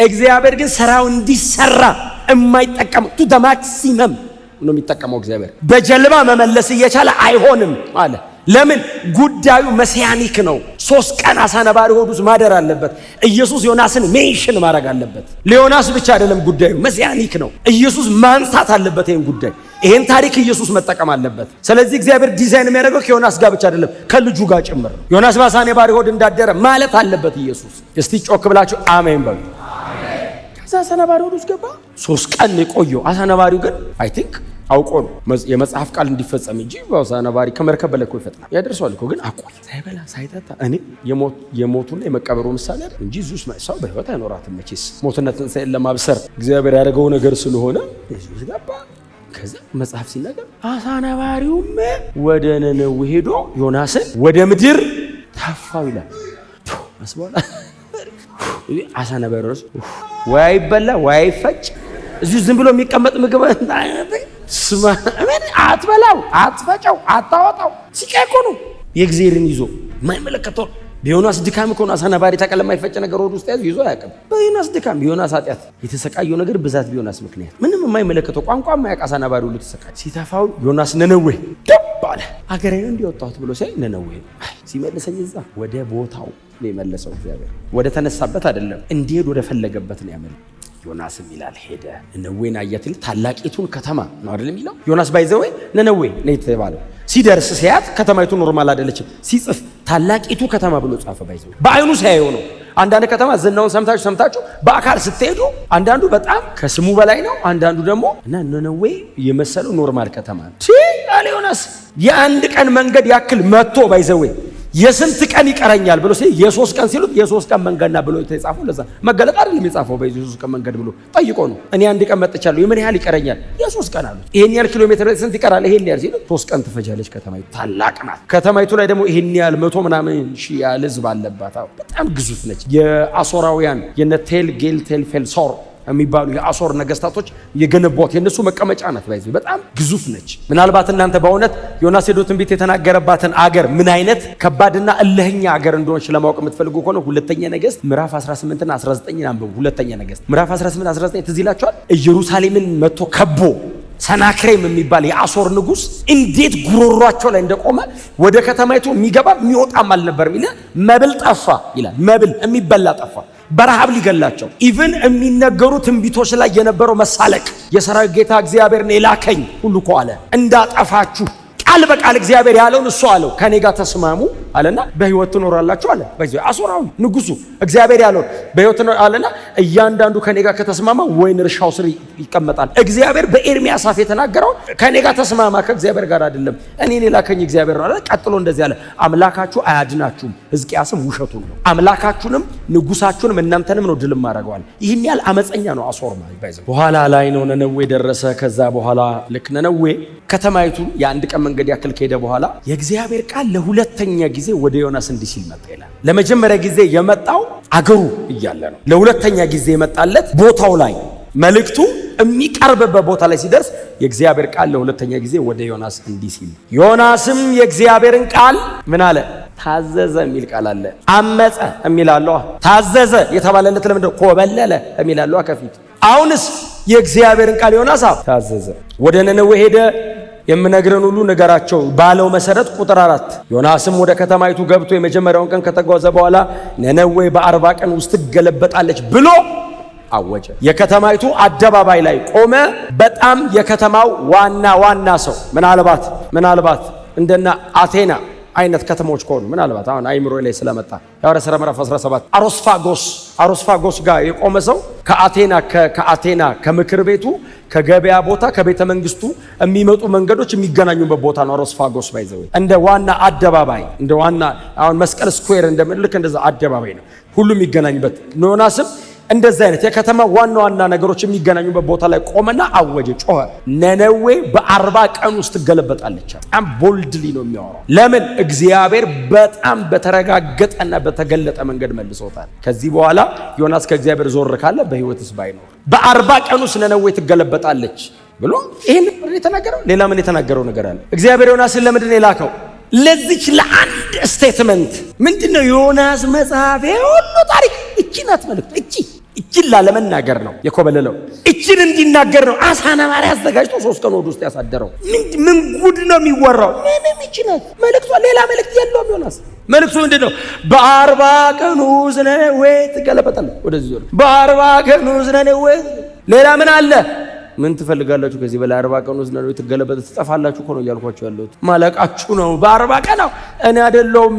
A: እግዚአብሔር ግን ስራው እንዲሰራ የማይጠቀም ቱ ደ ማክሲመም ነው የሚጠቀመው። እግዚአብሔር በጀልባ መመለስ እየቻለ አይሆንም አለ። ለምን? ጉዳዩ መሲያኒክ ነው። 3 ቀን አሳ ነባሪ ሆድ ውስጥ ማደር አለበት። ኢየሱስ ዮናስን ሜንሽን ማድረግ አለበት። ለዮናስ ብቻ አይደለም ጉዳዩ መሲያኒክ ነው። ኢየሱስ ማንሳት አለበት ይሄን ጉዳይ። ይሄን ታሪክ ኢየሱስ መጠቀም አለበት። ስለዚህ እግዚአብሔር ዲዛይን የሚያደርገው ከዮናስ ጋር ብቻ አይደለም ከልጁ ጋር ጭምር ነው። ዮናስ በአሳ ነባሪ ሆድ እንዳደረ ማለት አለበት ኢየሱስ። እስቲ ጮክ ብላችሁ አሜን በሉ። አሳ ነባሪ ሆድ ውስጥ ገባ። 3 ቀን የቆየው አሳ ነባሪው ግን አይ ቲንክ አውቆ ነው የመጽሐፍ ቃል እንዲፈጸም እንጂ አሳ ነባሪ ከመርከብ በላይ እኮ ይፈጥናል ያደርሰዋል እኮ። ግን አቆይ ሳይበላ ሳይጠጣ እኔ የሞቱና የመቀበሩ ምሳሌ አይደል እንጂ ዙስ ሰው በህይወት አይኖራትም መቼስ። ሞትና ትንሣኤን ለማብሰር እግዚአብሔር ያደረገው ነገር ስለሆነ ኢየሱስ ገባ። ከዛ መጽሐፍ ሲናገር አሳ ነባሪውም ወደ ነነዌ ሄዶ ዮናስን ወደ ምድር ተፋው ይላል። አስበላ አሳ ነባሪ ወይ አይበላ ወይ አይፈጭ እዚሁ ዝም ብሎ የሚቀመጥ ምግብ ስማ ምን አትበላው አትፈጨው አታወጣው ሲቀቆ ነው የእግዚአብሔርን ይዞ ማይመለከተው። በዮናስ ድካም እኮ ነው አሳ ነባሪ ተቀለም የማይፈጭ ነገር ወደ ውስጥ ይዞ አያውቅም። በዮናስ ድካም በዮናስ ኃጢአት የተሰቃየው ነገር ብዛት በዮናስ ምክንያት ምንም የማይመለከተው ቋንቋ የማያውቅ አሳ ነባሪ ሁሉ ተሰቃየ። ሲተፋው ዮናስ ነነዌ ገባ አለ። አገሬን እንዲወጣሁት ብሎ ሲያይ ነነዌ ሲመልሰኝ እዛ ወደ ቦታው ነው የመለሰው። እግዚአብሔር ወደ ተነሳበት አይደለም እንዲሄድ ወደ ፈለገበት ነው ያመለው። ዮናስም ይላል ሄደ ነነዌን አያት። ታላቂቱን ከተማ ነው አይደል የሚለው ዮናስ ባይዘው ነነዌ ነው የተባለው። ሲደርስ ሲያት ከተማይቱ ኖርማል አይደለችም። ሲጽፍ ታላቂቱ ከተማ ብሎ ጻፈ። ባይዘው በአይኑ ሲያየው ነው። አንዳንድ ከተማ ዝናውን ሰምታችሁ በአካል ስትሄዱ አንዳንዱ በጣም ከስሙ በላይ ነው፣ አንዳንዱ ደግሞ እና ነነዌ የመሰለው ኖርማል ከተማ ነው። አለ ዮናስ የአንድ ቀን መንገድ ያክል መጥቶ ባይዘው የስንት ቀን ይቀረኛል ብሎ ሲል የ3 ቀን ሲሉት የ3 ቀን መንገድና ብሎ የተጻፈው ለዛ መገለጥ አይደለም የጻፈው በ3 ቀን መንገድ ብሎ ጠይቆ ነው። እኔ አንድ ቀን መጥቻለሁ የምን ያህል ይቀረኛል? የ3 ቀን አሉት። ይሄን ያህል ኪሎ ሜትር ስንት ይቀራል? ይሄን ያህል ሲሉት 3 ቀን ትፈጃለች። ከተማይቱ ታላቅ ናት። ከተማይቱ ላይ ደግሞ ይሄን ያህል 100 ምናምን ሺህ ያህል ህዝብ አለባት። በጣም ግዙፍ ነች። የአሶራውያን የነቴል ጌል ቴልፌልሶር የሚባሉ የአሶር ነገስታቶች የገነቧት የነሱ መቀመጫ ናት። ባይዘ በጣም ግዙፍ ነች። ምናልባት እናንተ በእውነት ዮናስ ሄዶ ትንቢት የተናገረባትን አገር ምን አይነት ከባድና እልህኛ አገር እንደሆነች ለማወቅ የምትፈልጉ ከሆነ ሁለተኛ ነገስት ምዕራፍ 18 እና 19 አንብቡ። ሁለተኛ ነገስት ምዕራፍ 18 19 ትዝ ይላችኋል። ኢየሩሳሌምን መጥቶ ከቦ ሰናክሬም የሚባል የአሶር ንጉስ እንዴት ጉሮሯቸው ላይ እንደቆመ ወደ ከተማይቱ የሚገባ የሚወጣም አልነበርም ይላል። መብል ጠፋ ይላል። መብል የሚበላ ጠፋ። በረሃብ ሊገላቸው ኢቭን የሚነገሩ ትንቢቶች ላይ የነበረው መሳለቅ የሰራዊት ጌታ እግዚአብሔር ነው የላከኝ ሁሉ እኮ አለ እንዳጠፋችሁ ቃል በቃል እግዚአብሔር ያለውን እሱ አለው። ከኔ ጋር ተስማሙ አለና በህይወት ትኖራላችሁ አለ። በዚህ አሦራዊ ንጉሱ እግዚአብሔር ያለው በህይወት ነው አለና እያንዳንዱ ከኔ ጋር ከተስማማ ወይን እርሻው ስር ይቀመጣል። እግዚአብሔር በኤርሚያስ አፍ የተናገረው ከኔ ጋር ተስማማ፣ ከእግዚአብሔር ጋር አይደለም፣ እኔን የላከኝ እግዚአብሔር ነው አለ። ቀጥሎ እንደዚህ አለ፣ አምላካችሁ አያድናችሁም። ሕዝቅያስም ውሸቱን ነው። አምላካችሁንም ንጉሳችሁንም እናንተንም ነው ድል ማድረገዋል። ይህን ያህል አመፀኛ ነው አሦር ማለት ባይዘው። በኋላ ላይ ነው ነነዌ ደረሰ። ከዛ በኋላ ልክ ነነዌ ከተማይቱ የአንድ ቀን መንገድ ያክል ከሄደ በኋላ የእግዚአብሔር ቃል ለሁለተኛ ጊዜ ወደ ዮናስ እንዲህ ሲል መጣ ይላል። ለመጀመሪያ ጊዜ የመጣው አገሩ እያለ ነው። ለሁለተኛ ጊዜ የመጣለት ቦታው ላይ መልእክቱ የሚቀርብበት ቦታ ላይ ሲደርስ የእግዚአብሔር ቃል ለሁለተኛ ጊዜ ወደ ዮናስ እንዲህ ሲል፣ ዮናስም የእግዚአብሔርን ቃል ምን አለ? ታዘዘ የሚል ቃል አለ። አመፀ የሚል አለው። ታዘዘ የተባለለት ለምንድን ነው? ኮበለለ የሚል አለው ከፊት። አሁንስ የእግዚአብሔርን ቃል ዮናስ ታዘዘ። ወደ ነነዌ ሄደ። የምነግረን ሁሉ ነገራቸው ባለው መሰረት ቁጥር 4 ዮናስም ወደ ከተማይቱ ገብቶ የመጀመሪያውን ቀን ከተጓዘ በኋላ ነነዌ በ40 ቀን ውስጥ ትገለበጣለች ብሎ አወጀ። የከተማይቱ አደባባይ ላይ ቆመ። በጣም የከተማው ዋና ሰው ምናልባት እንደና አቴና አይነት ከተሞች ከሆኑ ምናልባት አሁን አይምሮ ላይ ስለመጣ የሐዋርያት ሥራ ምዕራፍ 17 አሮስፋጎስ ጋር የቆመ ሰው ከአቴና ከምክር ቤቱ ከገበያ ቦታ ከቤተ መንግስቱ የሚመጡ መንገዶች የሚገናኙበት ቦታ ነው። አሮስፋጎስ ባይዘው እንደ ዋና አደባባይ እንደ ዋና አሁን መስቀል ስኩዌር እንደምልክ እንደዛ አደባባይ ነው ሁሉ የሚገናኙበት። ዮናስም እንደዛ አይነት የከተማ ዋና ነገሮች የሚገናኙበት ቦታ ላይ ቆመና አወጀ፣ ጮኸ። ነነዌ በ40 ቀን ውስጥ ትገለበጣለች። በጣም ቦልድሊ ነው የሚያወራው። ለምን? እግዚአብሔር በጣም በተረጋገጠና በተገለጠ መንገድ መልሶታል። ከዚህ በኋላ ዮናስ ከእግዚአብሔር ዞር ካለ በህይወትስ ባይኖር በ40 ቀን ውስጥ ነነዌ ትገለበጣለች ብሎ ይሄን የተናገረው። ሌላ ምን የተናገረው ነገር አለ? እግዚአብሔር ዮናስን ለምንድን ነው የላከው? ለዚች ለአንድ ስቴትመንት ምንድነው? ዮናስ መጽሐፍ ሁሉ ታሪክ እቺ ናት መልእክት። እቺን ላለመናገር ነው የኮበለለው። እቺን እንዲናገር ነው አሳ ነባሪ አዘጋጅቶ 3 ቀን ወደ ውስጥ ያሳደረው። ምን ጉድ ነው የሚወራው? ምንም እቺ ናት መልእክቷ። ሌላ መልእክት የለውም። ዮናስ መልእክቱ ምንድነው? በ40 ቀን ውስጥ ነነዌ ትገለበጣለች። ወደዚህ ዞር። በ40 ቀን ውስጥ ነነዌ። ሌላ ምን አለ? ምን ትፈልጋላችሁ? ከዚህ በላይ 40 ቀን ውስጥ ነነዌ ትገለበጥ ትጠፋላችሁ እኮ ነው እያልኳችሁ ያለሁት። ማለቃችሁ ነው። በ40 ቀን ነው። እኔ አይደለም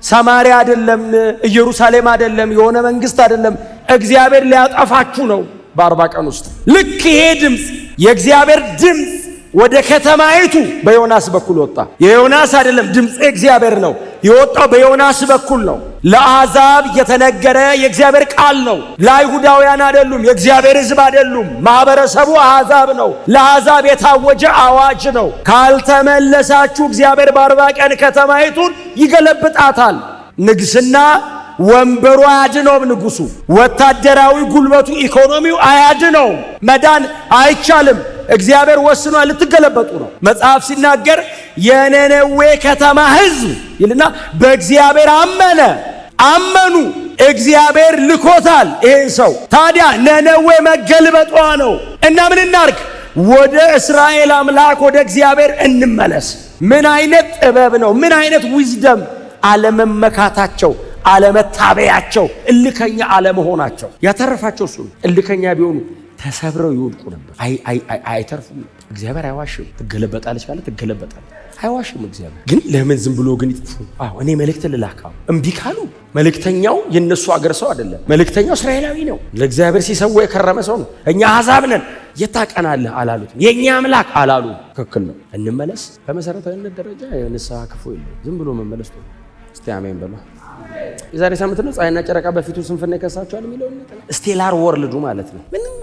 A: ሰማሪያ አይደለም ኢየሩሳሌም አይደለም የሆነ መንግስት አይደለም። እግዚአብሔር ሊያጠፋችሁ ነው በ40 ቀን ውስጥ። ልክ ይሄ ድምፅ የእግዚአብሔር ድምፅ ወደ ከተማይቱ በዮናስ በኩል ወጣ። የዮናስ አይደለም ድምፅ እግዚአብሔር ነው የወጣው፣ በዮናስ በኩል ነው። ለአሕዛብ የተነገረ የእግዚአብሔር ቃል ነው። ለአይሁዳውያን አይደሉም፣ የእግዚአብሔር ሕዝብ አይደሉም። ማህበረሰቡ አሕዛብ ነው። ለአሕዛብ የታወጀ አዋጅ ነው። ካልተመለሳችሁ እግዚአብሔር በ40 ቀን ከተማይቱን ይገለብጣታል። ንግስና ወንበሩ አያድነውም። ንጉሱ ወታደራዊ ጉልበቱ ኢኮኖሚው አያድነውም። መዳን አይቻልም። እግዚአብሔር ወስኗል፣ ልትገለበጡ ነው። መጽሐፍ ሲናገር የነነዌ ከተማ ሕዝብ ይልና በእግዚአብሔር አመኑ። እግዚአብሔር ልኮታል ይሄን ሰው። ታዲያ ነነዌ መገልበጧ ነው እና ምን እናርግ? ወደ እስራኤል አምላክ ወደ እግዚአብሔር እንመለስ። ምን አይነት ጥበብ ነው! ምን አይነት ዊዝደም! አለመመካታቸው፣ አለመታበያቸው፣ እልከኛ አለመሆናቸው ያተረፋቸው እሱ። እልከኛ ቢሆኑ ተሰብረው ይወድቁ ነበር። አይተርፉም። እግዚአብሔር አይዋሽም። ትገለበጣለች ካለ ትገለበጣለች። አይዋሽም እግዚአብሔር። ግን ለምን ዝም ብሎ ግን ይጥፉ? እኔ መልእክት ልላካ እምቢ ካሉ መልእክተኛው የነሱ አገር ሰው አይደለም። መልእክተኛው እስራኤላዊ ነው። ለእግዚአብሔር ሲሰዋ የከረመ ሰው ነው። እኛ አሕዛብ ነን የታቀናለህ አላሉትም። የእኛ አምላክ አላሉ። ትክክል ነው። እንመለስ። በመሰረታዊነት ደረጃ የንስሐ ክፉ የለም። ዝም ብሎ መመለስ ነው። እስቲ አሜን በሉ። የዛሬ ሳምንት ነው ፀሐይና ጨረቃ በፊቱ ስንፍና ይከሳቸዋል የሚለው ስቴላር ወርልዱ ማለት ነው። ምንም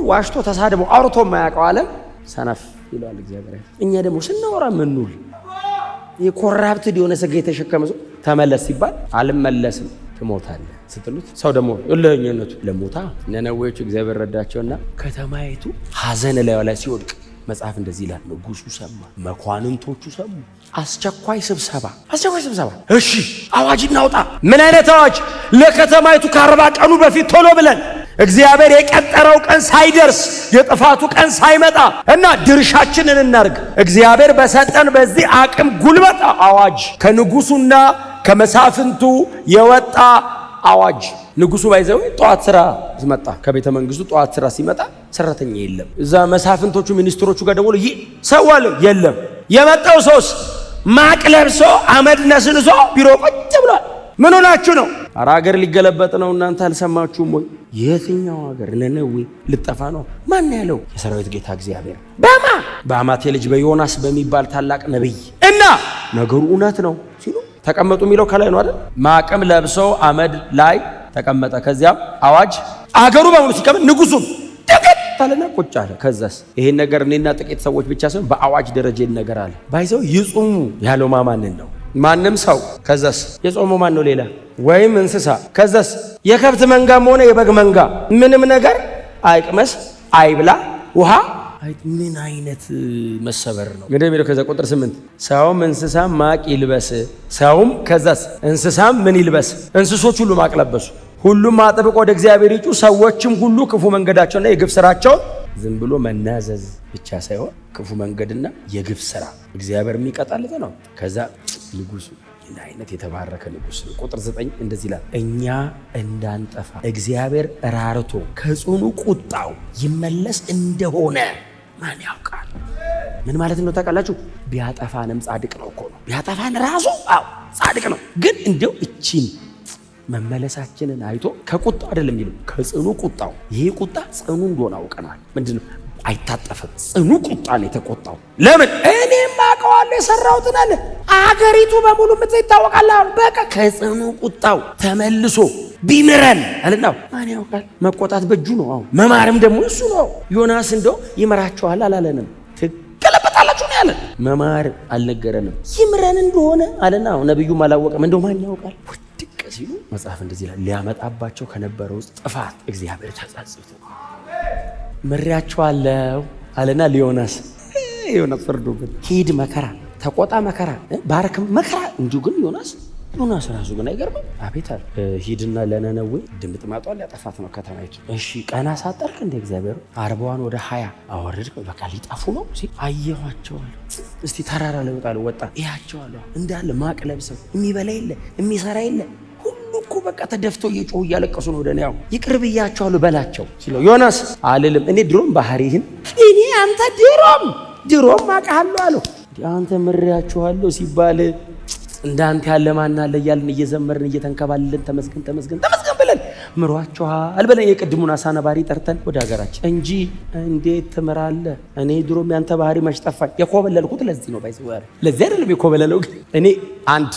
A: ዋሽቶ ተሳድቦ አውርቶ የማያውቀው ዓለም ሰነፍ ይለዋል እግዚአብሔር። እኛ ደግሞ ስናወራ ምንውል የኮራፕትድ የሆነ ስጋ የተሸከመ ሰው ተመለስ ሲባል አልመለስም ትሞታለህ ስትሉት ሰው ደግሞ እልህኛነቱ ለሞታ። ነነዌዎቹ እግዚአብሔር ረዳቸውና ከተማይቱ ሐዘን ላይ ሲወድቅ መጽሐፍ እንደዚህ ይላል። ንጉሱ ሰማ፣ መኳንንቶቹ ሰሙ። አስቸኳይ ስብሰባ። እሺ አዋጅ እናውጣ። ምን አይነት አዋጅ? ለከተማይቱ ከ40 ቀኑ በፊት ቶሎ ብለን እግዚአብሔር የቀጠረው ቀን ሳይደርስ የጥፋቱ ቀን ሳይመጣ እና ድርሻችንን እናርግ። እግዚአብሔር በሰጠን በዚህ አቅም ጉልበት አዋጅ። ከንጉሱና ከመሳፍንቱ የወጣ አዋጅ። ንጉሱ ባይዘው ጠዋት ስራ ሲመጣ ከቤተ መንግስቱ ጠዋት ስራ ሲመጣ ሰራተኛ የለም። እዛ መሳፍንቶቹ ሚኒስትሮቹ ጋር ደውሎ ሰው አለ የለም። የመጣው ሰውስ ማቅ ለብሶ አመድ ነስንሶ ቢሮ ቁጭ ብሏል። ምን ሆናችሁ ነው? ኧረ ሀገር ሊገለበጥ ነው። እናንተ አልሰማችሁም ወይ? የትኛው ሀገር? ነነዌ ልጠፋ ነው። ማን ያለው? የሰራዊት ጌታ እግዚአብሔር። በአማቴ ልጅ በዮናስ በሚባል ታላቅ ነብይ እና ነገሩ እውነት ነው ሲሉ ተቀመጡ የሚለው ከላይ ነው አይደል? ማቅም ለብሶ አመድ ላይ ተቀመጠ። ከዚያም አዋጅ አገሩ በሙሉ ሲቀመጥ ንጉሱም ደገት ታለና ቁጭ አለ። ከዛስ ይሄን ነገር እኔና ጥቂት ሰዎች ብቻ ሳይሆን በአዋጅ ደረጃ ነገር አለ። ባይዘው ይጹሙ ያለው ማንን ነው? ማንም ሰው። ከዛስ የጾመው ማን ነው? ሌላ ወይም እንስሳ። ከዛስ የከብት መንጋም ሆነ የበግ መንጋ ምንም ነገር አይቅመስ፣ አይብላ፣ ውሃ ምን አይነት መሰበር ነው እንግዲህ የሚለው። ከዛ ቁጥር 8 ሰውም እንስሳም ማቅ ይልበስ። ሰውም ከዛስ እንስሳም ምን ይልበስ? እንስሶች ሁሉ ማቅ ለበሱ። ሁሉም አጥብቆ ወደ እግዚአብሔር ይጩ። ሰዎችም ሁሉ ክፉ መንገዳቸውና የግፍ ስራቸውን ዝም ብሎ መናዘዝ ብቻ ሳይሆን ክፉ መንገድና የግፍ ስራ እግዚአብሔር የሚቀጣለት ነው። ከዛ ንጉሱ እንደ አይነት የተባረከ ንጉስ ነው። ቁጥር 9 እንደዚህ ይላል፣ እኛ እንዳንጠፋ እግዚአብሔር ራርቶ ከጽኑ ቁጣው ይመለስ እንደሆነ ማን ያውቃል? ምን ማለት ነው ታውቃላችሁ? ቢያጠፋንም ጻድቅ ነው እኮ ነው። ቢያጠፋን ራሱ ጻድቅ ነው። ግን እንደው እቺን መመለሳችንን አይቶ ከቁጣ አይደለም የሚለው ከጽኑ ቁጣው። ይሄ ቁጣ ጽኑ እንደሆነ አውቀናል። ምንድነው? አይታጠፍም። ጽኑ ቁጣ ነው የተቆጣው። ለምን? እኔም አውቀዋለሁ የሰራሁትን አለ። አገሪቱ በሙሉ ይታወቃል። በቃ ከጽኑ ቁጣው ተመልሶ ቢምረን አለና ማን ያውቃል? መቆጣት በእጁ ነው። መማርም ደግሞ እሱ ነው። ዮናስ እንደው ይመራቸዋል አላለንም። ትገለበጣላችሁ ነው ያለን። መማር አልነገረንም። ይምረን እንደሆነ አለና ነብዩም አላወቀም። እንደው ማን ያውቃል ሲሉ መጽሐፍ እንደዚህ ይላል፣ ሊያመጣባቸው ከነበረው ውስጥ ጥፋት እግዚአብሔር ተጸጽቶ ምሬያቸዋለሁ አለና ለዮናስ ፈርዶበት ሂድ መከራ ተቆጣ መከራ ባረክ መከራ እንዲሁ ግን ዮናስ ራሱ ግን አይገርምም? አቤት አለ ሂድና ለነነዌ ድምጥማጧን ሊያጠፋት ነው ከተማይቱ። እሺ ቀና ሳጠርክ እንደ እግዚአብሔር 40 ወደ 20 አወረድክ። በቃ ሊጠፉ ነው ሲል አየኋቸዋለሁ። እስቲ ተራራ ለወጣለ ወጣ እያቸዋለሁ እንዳለ ማቅ ለብሰው የሚበላ የለ የሚሰራ የለ እኮ በቃ ተደፍተው እየጮሁ እያለቀሱ ነው። ወደኔ ያው ይቅር ብያቸዋለሁ በላቸው ሲለው ዮናስ አልልም እኔ ድሮም ባህሪህን እኔ አንተ ድሮም አውቃለሁ አለው። አንተ ምሬያቸዋለሁ ሲባል እንዳንተ ያለ ማን አለ እያልን እየዘመርን እየተንከባለልን ተመስገን ብለን ምሯቸዋል ብለን የቅድሙን አሳነባሪ ጠርተን ወደ ሀገራችን እንጂ እንዴት ትምራለህ? እኔ ድሮም ያንተ ባህሪ መች ጠፋኝ። የኮበለልኩት ለዚህ ነው። ባይዘው ለዚህ አይደለም የኮበለለው። ግን እኔ አንድ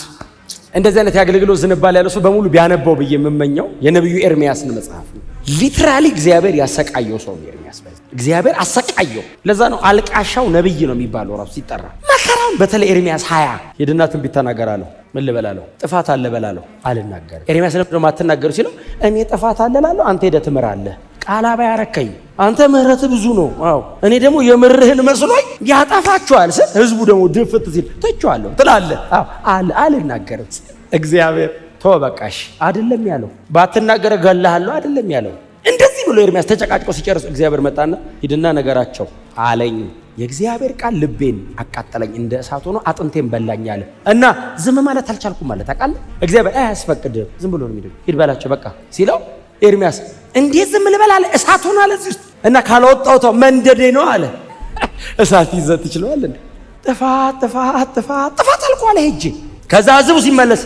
A: እንደዚህ አይነት ያገልግሎት ዝንባል ያለው ሰው በሙሉ ቢያነበው ብዬ የምመኘው የነብዩ ኤርሚያስን መጽሐፍ ነው። ሊትራሊ እግዚአብሔር ያሰቃየው ሰው ነው ኤርሚያስ። እግዚአብሔር አሰቃየው። ለዛ ነው አልቃሻው ነብይ ነው የሚባለው ራሱ ሲጠራ። መከራውን በተለይ ኤርሚያስ 20 ሄድና ትንቢት ተናገራለሁ። ምን ልበላለሁ? ጥፋት አለ በላለሁ። አልናገርም። ኤርሚያስ ለምን አትናገሩ ሲለው እኔ ጥፋት አለ እላለሁ፣ አንተ ሄደህ ትምራለህ። ቃላባ ያረከኝ አንተ ምህረት ብዙ ነው። እኔ ደግሞ የምርህን መስሎኝ ያጠፋቸዋል ስል ህዝቡ ደግሞ ድፍት ሲል ተቸዋለሁ ትላለህ። አልናገርም። እግዚአብሔር ተው በቃሽ አይደለም ያለው። ባትናገረ ገላሃለሁ አይደለም ያለው። እንደዚህ ብሎ ኤርሚያስ ተጨቃጭቆ ሲጨርስ እግዚአብሔር መጣና ሂድና ነገራቸው አለኝ። የእግዚአብሔር ቃል ልቤን አቃጠለኝ፣ እንደ እሳት ሆኖ አጥንቴን በላኝ አለ እና ዝም ማለት አልቻልኩም ማለት ታውቃለህ። እግዚአብሔር አያስፈቅድም፣ ዝም ብሎ ነው የሚለው። ሂድ በላቸው በቃ ሲለው ኤርሚያስ እንዴት ዝም ልበል አለ። እሳት ሆኖ አለ እዚህ ውስጥ እና ካልወጣው መንደዴ ነው አለ። እሳት ይዘት ይችላል እንዴ? ጥፋት አልኳለ ሄጄ። ከዛ ህዝቡ ሲመለስ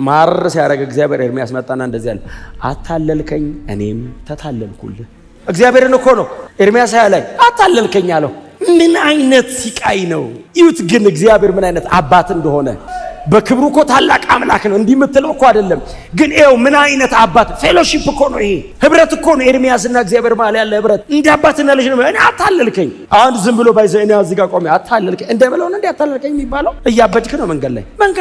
A: ማርስ ያደረገ እግዚአብሔር ኤርሚያስ መጣና እንደዚህ አለ፣ አታለልከኝ እኔም ተታለልኩልህ። እግዚአብሔርን እኮ ነው ኤርሚያስ ላይ አታለልከኝ አለው። ምን አይነት ሲቃይ ነው! ይሁት ግን እግዚአብሔር ምን አይነት አባት እንደሆነ በክብሩ እኮ ታላቅ አምላክ ነው። እንዲህ የምትለው እኮ አይደለም። ግን ይኸው ምን አይነት አባት ፌሎሺፕ እኮ ነው። ይሄ ህብረት እኮ ነው። ኤርሚያስና እግዚአብሔር ማለት ያለ ህብረት እንደ አባትና ልጅ ነው። እኔ አታለልከኝ አሁን ዝም ብሎ ባይዘ እኔ እዚህ ጋር ቆሜ አታለልከኝ እንደበለው ነው እንዴ? አታለልከኝ የሚባለው እያበድክ ነው። መንገድ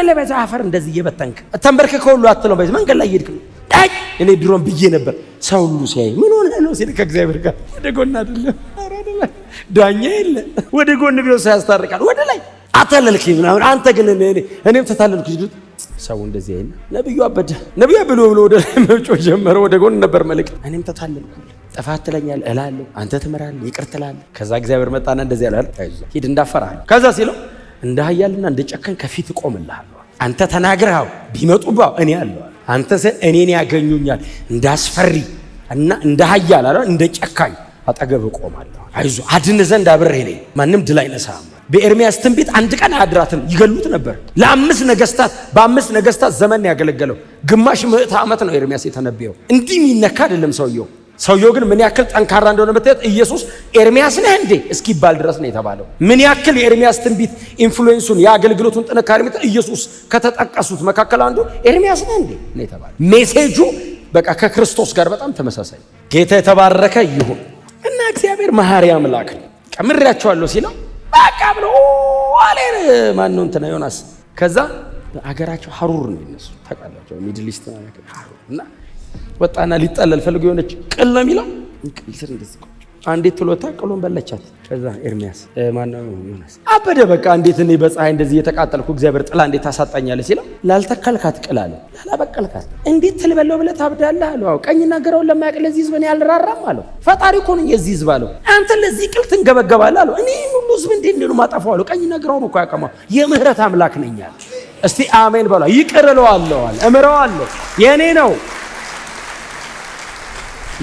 A: ላይ ባይዘ አፈር እንደዚህ እየበተንክ ተንበርከክ ሁሉ አትለው ባይዘ መንገድ ላይ እየሄድክ ነው። እኔ ድሮም ብዬ ነበር ሰው ሁሉ ሲያይ ምን ሆነ ነው ሲል ከእግዚአብሔር ጋር ወደ ጎን አይደለም ዳኛ የለ ወደ ጎን ቢሆን ሳያስታርቃል ወደ ላይ አታለልከኝ ምናምን አንተ ግን እኔም ተታለልኩ ሲሉት ሰው እንደዚህ አይነ ነብዩ አበደ ብሎ ወደ ላይ መጮህ ጀመረ። ወደ ጎን ነበር መልእክት። እኔም ተታለልኩ ጥፋት ትለኛለህ እላለሁ፣ አንተ ትምራለህ፣ ይቅር ትላለህ። ከዛ እግዚአብሔር መጣና እንደዚህ ያላል ሂድ እንዳፈራህ ከዛ ሲለው እንደ ኃያልና እንደ ጨካኝ ከፊት እቆምልሃለሁ። አንተ ተናግረኸው ቢመጡባው እኔ አለሁ። አንተ እኔን ያገኙኛል እንዳስፈሪ እና እንደ ኃያል አለ እንደ ጨካኝ አጠገብ እቆማለሁ። አይዞህ አድን ዘንድ አብሬህ ነኝ፣ ማንም ድል አይነሳም። በኤርሚያስ ትንቢት አንድ ቀን አድራትን ይገሉት ነበር። በአምስት ነገስታት ዘመን ያገለገለው ግማሽ ምዕተ ዓመት ነው ኤርሚያስ የተነበየው። እንዲህ የሚነካ አይደለም ሰውየው ግን ምን ያክል ጠንካራ እንደሆነ ብታዩት ኢየሱስ ኤርሚያስ ነህ እንዴ እስኪባል ድረስ ነው የተባለው። ምን ያክል የኤርሚያስ ትንቢት ኢንፍሉዌንሱን የአገልግሎቱን ጥንካሬ ኢየሱስ ከተጠቀሱት መካከል አንዱ ኤርሚያስ ነህ እንዴ ነው የተባለው። ሜሴጁ በቃ ከክርስቶስ ጋር በጣም ተመሳሳይ። ጌታ የተባረከ ይሁን እና እግዚአብሔር መሐሪ አምላክ ነው። ቀምሬያቸዋለሁ ሲለው በቃ ብሎ አለ ማን ነው እንትና ዮናስ። ከዛ አገራቸው ሐሩር ነው እነሱ ታውቃላችሁ፣ ሚድል ኢስት ማለት ሐሩር እና ወጣና ሊጠለል ፈልጎ የሆነች ቅል ነው የሚለው ቅል ስር እንደዚህ አንዴት ትሎታ ቅሉን በለቻት። ከዛ ኤርሚያስ ማነው ዮናስ አበደ። በቃ እንዴት እኔ በፀሐይ እንደዚህ የተቃጠልኩ እግዚአብሔር ጥላ እንዴት ታሳጣኛለህ ሲለው ላልተከልካት ቅል አለ ላላበቀልካት እንዴት ትልበለው ብለህ ታብዳለህ አለው። አዎ ቀኝና ግራውን ለማያውቅ ለዚህ ህዝብ እኔ አልራራም አለው። ፈጣሪ እኮ ነው የዚህ ህዝብ አለው። አንተ ለዚህ ቅል ትንገበገባለህ አለው። እኔ ሁሉ ህዝብ እንዴት ነው ማጠፋው አለው። ቀኝና ግራውን እኮ ያቀማው የምህረት አምላክ ነኝ አለ። እስቲ አሜን በለው። ይቅር እለዋለሁ አለ፣ እምረዋለሁ፣ የኔ ነው።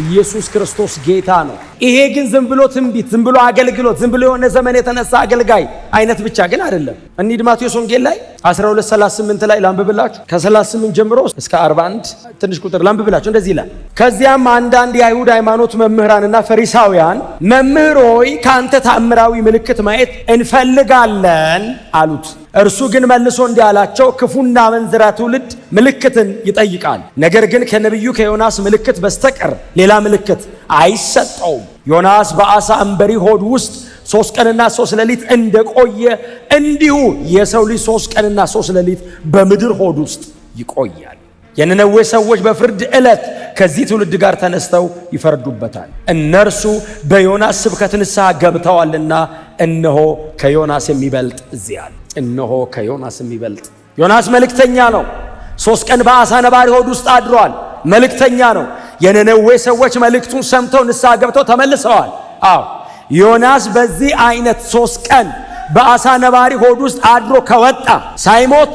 A: ኢየሱስ ክርስቶስ ጌታ ነው። ይሄ ግን ዝም ብሎ ትንቢት፣ ዝም ብሎ አገልግሎት፣ ዝም ብሎ የሆነ ዘመን የተነሳ አገልጋይ አይነት ብቻ ግን አይደለም። እንሂድ ማቴዎስ ወንጌል ላይ 12:38 ላይ ላንብብላችሁ። ከ38 ጀምሮ እስከ 41 ትንሽ ቁጥር ላንብብላችሁ። እንደዚህ ይላል። ከዚያም አንዳንድ የአይሁድ ሃይማኖት መምህራንና ፈሪሳውያን መምህር ሆይ ከአንተ ተአምራዊ ምልክት ማየት እንፈልጋለን አሉት። እርሱ ግን መልሶ እንዲህ አላቸው፣ ክፉና አመንዝራ ትውልድ ምልክትን ይጠይቃል፣ ነገር ግን ከነቢዩ ከዮናስ ምልክት በስተቀር ሌላ ምልክት አይሰጠውም። ዮናስ በአሳ አንበሪ ሆድ ውስጥ 3 ቀንና 3 ሌሊት እንደቆየ እንዲሁ የሰው ልጅ 3 ቀንና 3 ሌሊት በምድር ሆድ ውስጥ ይቆያል። የነነዌ ሰዎች በፍርድ ዕለት ከዚህ ትውልድ ጋር ተነስተው ይፈርዱበታል። እነርሱ በዮናስ ስብከት ንስሐ ገብተዋልና እነሆ ከዮናስ የሚበልጥ እዚያ አለ። እነሆ ከዮናስ የሚበልጥ። ዮናስ መልእክተኛ ነው። 3 ቀን በአሳ ነባሪ ሆድ ውስጥ አድሯል። መልእክተኛ ነው። የነነዌ ሰዎች መልእክቱን ሰምተው ንስሐ ገብተው ተመልሰዋል። አዎ ዮናስ በዚህ አይነት 3 ቀን በአሳ ነባሪ ሆድ ውስጥ አድሮ ከወጣ ሳይሞት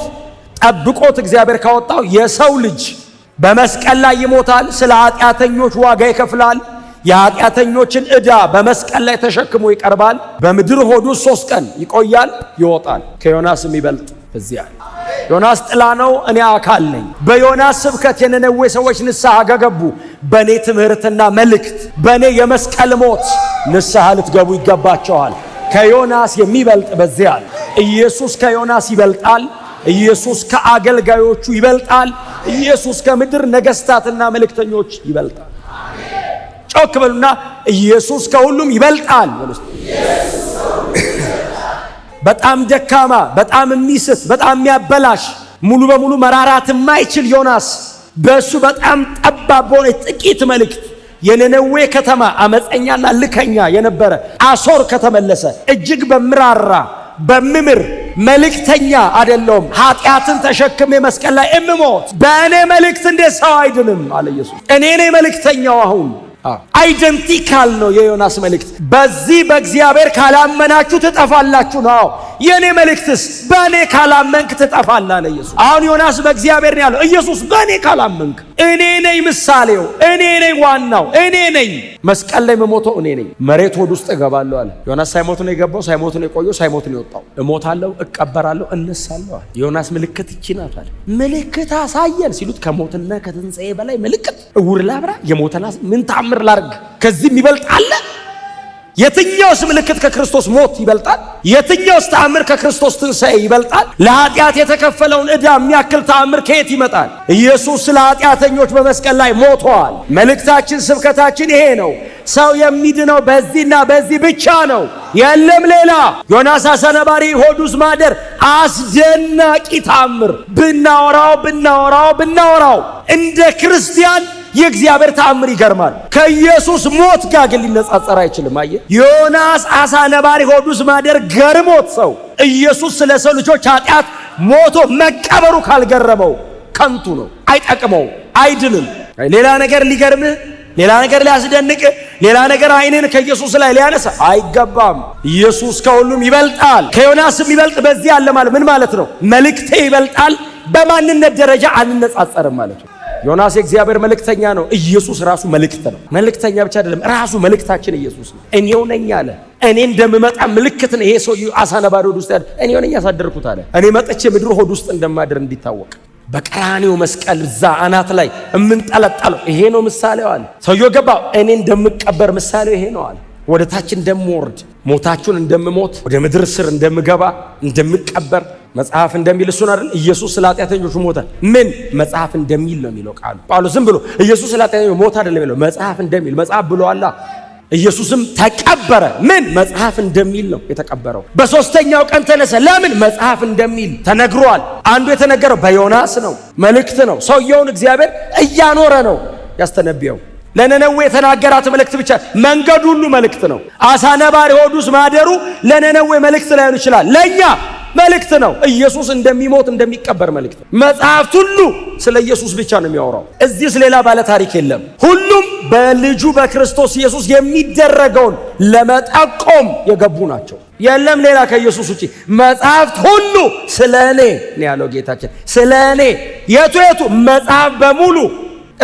A: ጠብቆት እግዚአብሔር ካወጣው የሰው ልጅ በመስቀል ላይ ይሞታል፣ ስለ ኃጢአተኞች ዋጋ ይከፍላል፣ የኃጢአተኞችን ዕዳ በመስቀል ላይ ተሸክሞ ይቀርባል፣ በምድር ሆድ ውስጥ 3 ቀን ይቆያል፣ ይወጣል። ከዮናስ የሚበልጥ እዚያ ዮናስ ጥላ ነው፣ እኔ አካል ነኝ። በዮናስ ስብከት የነነዌ ሰዎች ንስሐ ገቡ። በእኔ ትምህርትና መልእክት፣ በእኔ የመስቀል ሞት ንስሐ ልትገቡ ይገባቸዋል። ከዮናስ የሚበልጥ በዚያ አለ። ኢየሱስ ከዮናስ ይበልጣል። ኢየሱስ ከአገልጋዮቹ ይበልጣል። ኢየሱስ ከምድር ነገስታትና መልእክተኞች ይበልጣል። ጮክ በሉና ኢየሱስ ከሁሉም ይበልጣል። በጣም ደካማ፣ በጣም የሚስት፣ በጣም የሚያበላሽ፣ ሙሉ በሙሉ መራራት የማይችል ዮናስ በእሱ በጣም ጠባብ በሆነ ጥቂት መልእክት የነነዌ ከተማ አመፀኛና ልከኛ የነበረ አሶር ከተመለሰ እጅግ በምራራ በምምር መልእክተኛ አይደለም፣ ኃጢአትን ተሸክሜ መስቀል ላይ እምሞት በእኔ መልእክት እንደ ሰው አይድንም አለ ኢየሱስ። እኔ ነኝ መልእክተኛው። አሁን አይደንቲካል ነው የዮናስ መልእክት። በዚህ በእግዚአብሔር ካላመናችሁ ትጠፋላችሁ ነው። የኔ መልእክትስ በእኔ ካላመንክ ትጠፋለህ አለ ኢየሱስ። አሁን ዮናስ በእግዚአብሔር ነው ያለው። ኢየሱስ በእኔ ካላመንክ፣ እኔ ነኝ ምሳሌው፣ እኔ ነኝ ዋናው፣ እኔ ነኝ መስቀል ላይ መሞቶ፣ እኔ ነኝ መሬት ሆድ ውስጥ እገባለሁ አለ። ዮናስ ሳይሞት ነው የገባው፣ ሳይሞት ነው የቆየው፣ ሳይሞት ነው የወጣው። እሞታለሁ፣ እቀበራለሁ፣ እነሳለሁ አለ። ዮናስ ምልክት ይቺ ናት አለ። ምልክት አሳየን ሲሉት ከሞትና ከትንሣኤ በላይ ምልክት፣ እውር ላብራ፣ የሞተና ምን ተአምር ላርግ? ከዚህ የሚበልጥ አለ? የትኛውስ ምልክት ከክርስቶስ ሞት ይበልጣል? የትኛውስ ተአምር ከክርስቶስ ትንሣኤ ይበልጣል? ለኃጢአት የተከፈለውን ዕዳ የሚያክል ተአምር ከየት ይመጣል? ኢየሱስ ስለ ኃጢአተኞች በመስቀል ላይ ሞቷል። መልእክታችን፣ ስብከታችን ይሄ ነው። ሰው የሚድነው በዚህና በዚህ ብቻ ነው፣ የለም ሌላ። ዮናስ አሳ ነባሪ ሆድ ውስጥ ማደር አስደናቂ ተአምር። ብናወራው እንደ ክርስቲያን የእግዚአብሔር ተአምር ይገርማል። ከኢየሱስ ሞት ጋር ግን ሊነጻጸር አይችልም። አየ ዮናስ አሳ ነባሪ ሆድ ውስጥ ማደር ገርሞት ሰው ኢየሱስ ስለ ሰው ልጆች ኃጢአት ሞቶ መቀበሩ ካልገረመው ከንቱ ነው፣ አይጠቅመው፣ አይድንም። ሌላ ነገር ሊገርምህ፣ ሌላ ነገር ሊያስደንቅህ፣ ሌላ ነገር አይንን ከኢየሱስ ላይ ሊያነሳ አይገባም። ኢየሱስ ከሁሉም ይበልጣል። ከዮናስ የሚበልጥ በዚህ አለ ማለት ምን ማለት ነው? መልእክቴ ይበልጣል። በማንነት ደረጃ አንነጻጸርም ማለት ነው። ዮናስ የእግዚአብሔር መልእክተኛ ነው። ኢየሱስ ራሱ መልእክት ነው። መልእክተኛ ብቻ አይደለም፣ ራሱ መልእክታችን ኢየሱስ ነው። እኔው ነኝ አለ። እኔ እንደምመጣ ምልክት ነው። ይሄ ሰው አሳ ነባሪ ሆድ ውስጥ ያለ እኔ ሆነኝ ያሳደርኩት አለ። እኔ መጥቼ ምድር ሆድ ውስጥ እንደማደር እንዲታወቅ በቀራንዮ መስቀል እዛ አናት ላይ እምንጠለጠለው ይሄ ነው ምሳሌው አለ። ሰውየው ገባው። እኔ እንደምቀበር ምሳሌው ይሄ ነው አለ። ወደ ታች እንደምወርድ ሞታችሁን እንደምሞት ወደ ምድር ስር እንደምገባ እንደምቀበር መጽሐፍ እንደሚል እሱን አይደል ኢየሱስ ስለ ኃጢአተኞች ሞተ። ምን መጽሐፍ እንደሚል ነው የሚለው ቃሉ። ጳውሎስ ዝም ብሎ ኢየሱስ ስለ ኃጢአተኞች ሞተ አይደለም የሚለው መጽሐፍ እንደሚል መጽሐፍ ብሎአላ። ኢየሱስም ተቀበረ። ምን መጽሐፍ እንደሚል ነው የተቀበረው። በሶስተኛው ቀን ተነሳ። ለምን መጽሐፍ እንደሚል ተነግሯል። አንዱ የተነገረው በዮናስ ነው፣ መልእክት ነው። ሰውየውን እግዚአብሔር እያኖረ ነው ያስተነብየው። ለነነዌ የተናገራት መልእክት ብቻ መንገዱ ሁሉ መልእክት ነው። አሳ ነባሪ ሆድ ውስጥ ማደሩ ለነነዌ መልእክት ላይሆን ይችላል፣ ለኛ መልእክት ነው። ኢየሱስ እንደሚሞት እንደሚቀበር መልእክት። መጽሐፍት ሁሉ ስለ ኢየሱስ ብቻ ነው የሚያወራው። እዚህስ ሌላ ባለ ታሪክ የለም። ሁሉም በልጁ በክርስቶስ ኢየሱስ የሚደረገውን ለመጠቆም የገቡ ናቸው። የለም ሌላ ከኢየሱስ ውጪ። መጽሐፍት ሁሉ ስለ እኔ ነው ያለው ጌታችን። ስለ እኔ የቱ መጽሐፍ በሙሉ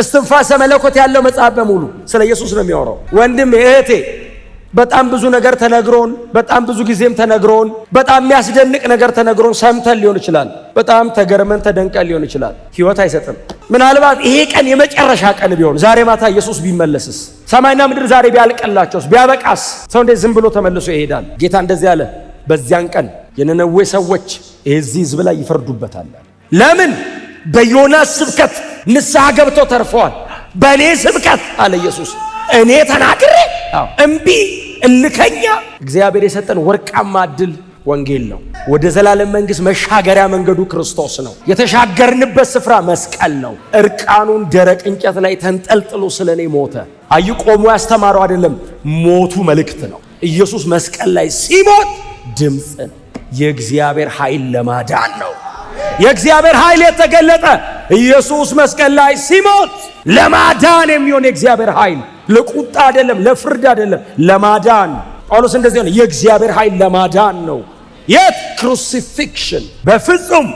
A: እስትንፋሰ መለኮት ያለው መጽሐፍ በሙሉ ስለ ኢየሱስ ነው የሚያወራው። ወንድም እህቴ በጣም ብዙ ነገር ተነግሮን፣ በጣም ብዙ ጊዜም ተነግሮን፣ በጣም የሚያስደንቅ ነገር ተነግሮን ሰምተን ሊሆን ይችላል። በጣም ተገርመን ተደንቀን ሊሆን ይችላል። ሕይወት አይሰጥም። ምናልባት ይሄ ቀን የመጨረሻ ቀን ቢሆን ዛሬ ማታ ኢየሱስ ቢመለስስ፣ ሰማይና ምድር ዛሬ ቢያልቅላቸውስ፣ ቢያበቃስ ሰው እንዴት ዝም ብሎ ተመልሶ ይሄዳል? ጌታ እንደዚህ አለ፣ በዚያን ቀን የነነዌ ሰዎች እዚህ ሕዝብ ላይ ይፈርዱበታል። ለምን? በዮናስ ስብከት ንስሐ ገብተው ተርፈዋል። በእኔ ስብከት አለ ኢየሱስ እኔ ተናግሬ እምቢ እልከኛ። እግዚአብሔር የሰጠን ወርቃማ ዕድል ወንጌል ነው። ወደ ዘላለም መንግሥት መሻገሪያ መንገዱ ክርስቶስ ነው። የተሻገርንበት ስፍራ መስቀል ነው። እርቃኑን ደረቅ እንጨት ላይ ተንጠልጥሎ ስለኔ ሞተ። ቆሞ ያስተማረው አይደለም፣ ሞቱ መልእክት ነው። ኢየሱስ መስቀል ላይ ሲሞት ድምፅ ነው። የእግዚአብሔር ኃይል ለማዳን ነው። የእግዚአብሔር ኃይል የተገለጠ ኢየሱስ መስቀል ላይ ሲሞት ለማዳን የሚሆን የእግዚአብሔር ኃይል፣ ለቁጣ አይደለም፣ ለፍርድ አይደለም፣ ለማዳን። ጳውሎስ እንደዚህ ነው፣ የእግዚአብሔር ኃይል ለማዳን ነው። የት ክሩሲፊክሽን። በፍጹም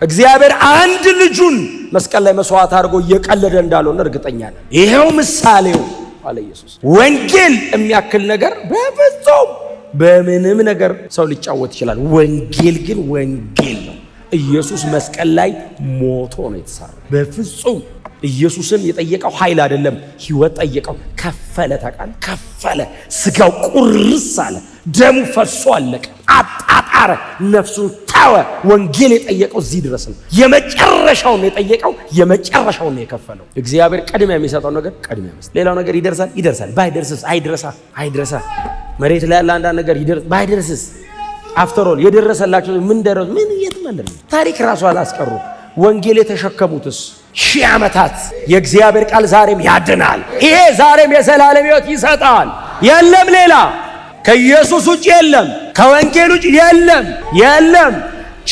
A: እግዚአብሔር አንድ ልጁን መስቀል ላይ መስዋዕት አድርጎ እየቀለደ እንዳልሆነ እርግጠኛ ነን። ይሄው ምሳሌው አለ ኢየሱስ። ወንጌል የሚያክል ነገር በፍጹም በምንም ነገር ሰው ሊጫወት ይችላል። ወንጌል ግን ወንጌል ነው። ኢየሱስ መስቀል ላይ ሞቶ ነው የተሰራው። በፍጹም ኢየሱስን የጠየቀው ኃይል አይደለም፣ ሕይወት ጠየቀው። ከፈለ፣ ታውቃለህ፣ ከፈለ። ስጋው ቁርስ አለ፣ ደሙ ፈሶ አለቀ፣ አጣጣረ፣ ነፍሱን ተወ። ወንጌል የጠየቀው እዚህ ድረስ ነው። የመጨረሻውን ነው የጠየቀው፣ የመጨረሻውን ነው የከፈለው። እግዚአብሔር ቅድሚያ የሚሰጠው ነገር ቅድሚያ መስጠት። ሌላው ነገር ይደርሳል። ባይደርስስ አይድረሳ። መሬት ላይ ያለ አንዳንድ ነገር ይደርስ ባይደርስስ አፍተሮል የደረሰላቸው ምን ደረሱ? ምን እየተመለለ ታሪክ ራሱ አላስቀሩ። ወንጌል የተሸከሙትስ ሺህ ዓመታት። የእግዚአብሔር ቃል ዛሬም ያድናል። ይሄ ዛሬም የዘላለም ሕይወት ይሰጣል። የለም ሌላ ከኢየሱስ ውጭ የለም፣ ከወንጌል ውጭ የለም።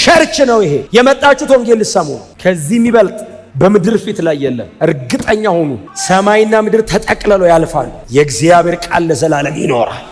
A: ቸርች ነው ይሄ። የመጣችሁት ወንጌል ልትሰሙ ነው። ከዚህ የሚበልጥ በምድር ፊት ላይ የለም። እርግጠኛ ሆኑ፣ ሰማይና ምድር ተጠቅልለው ያልፋሉ። የእግዚአብሔር ቃል ለዘላለም ይኖራል።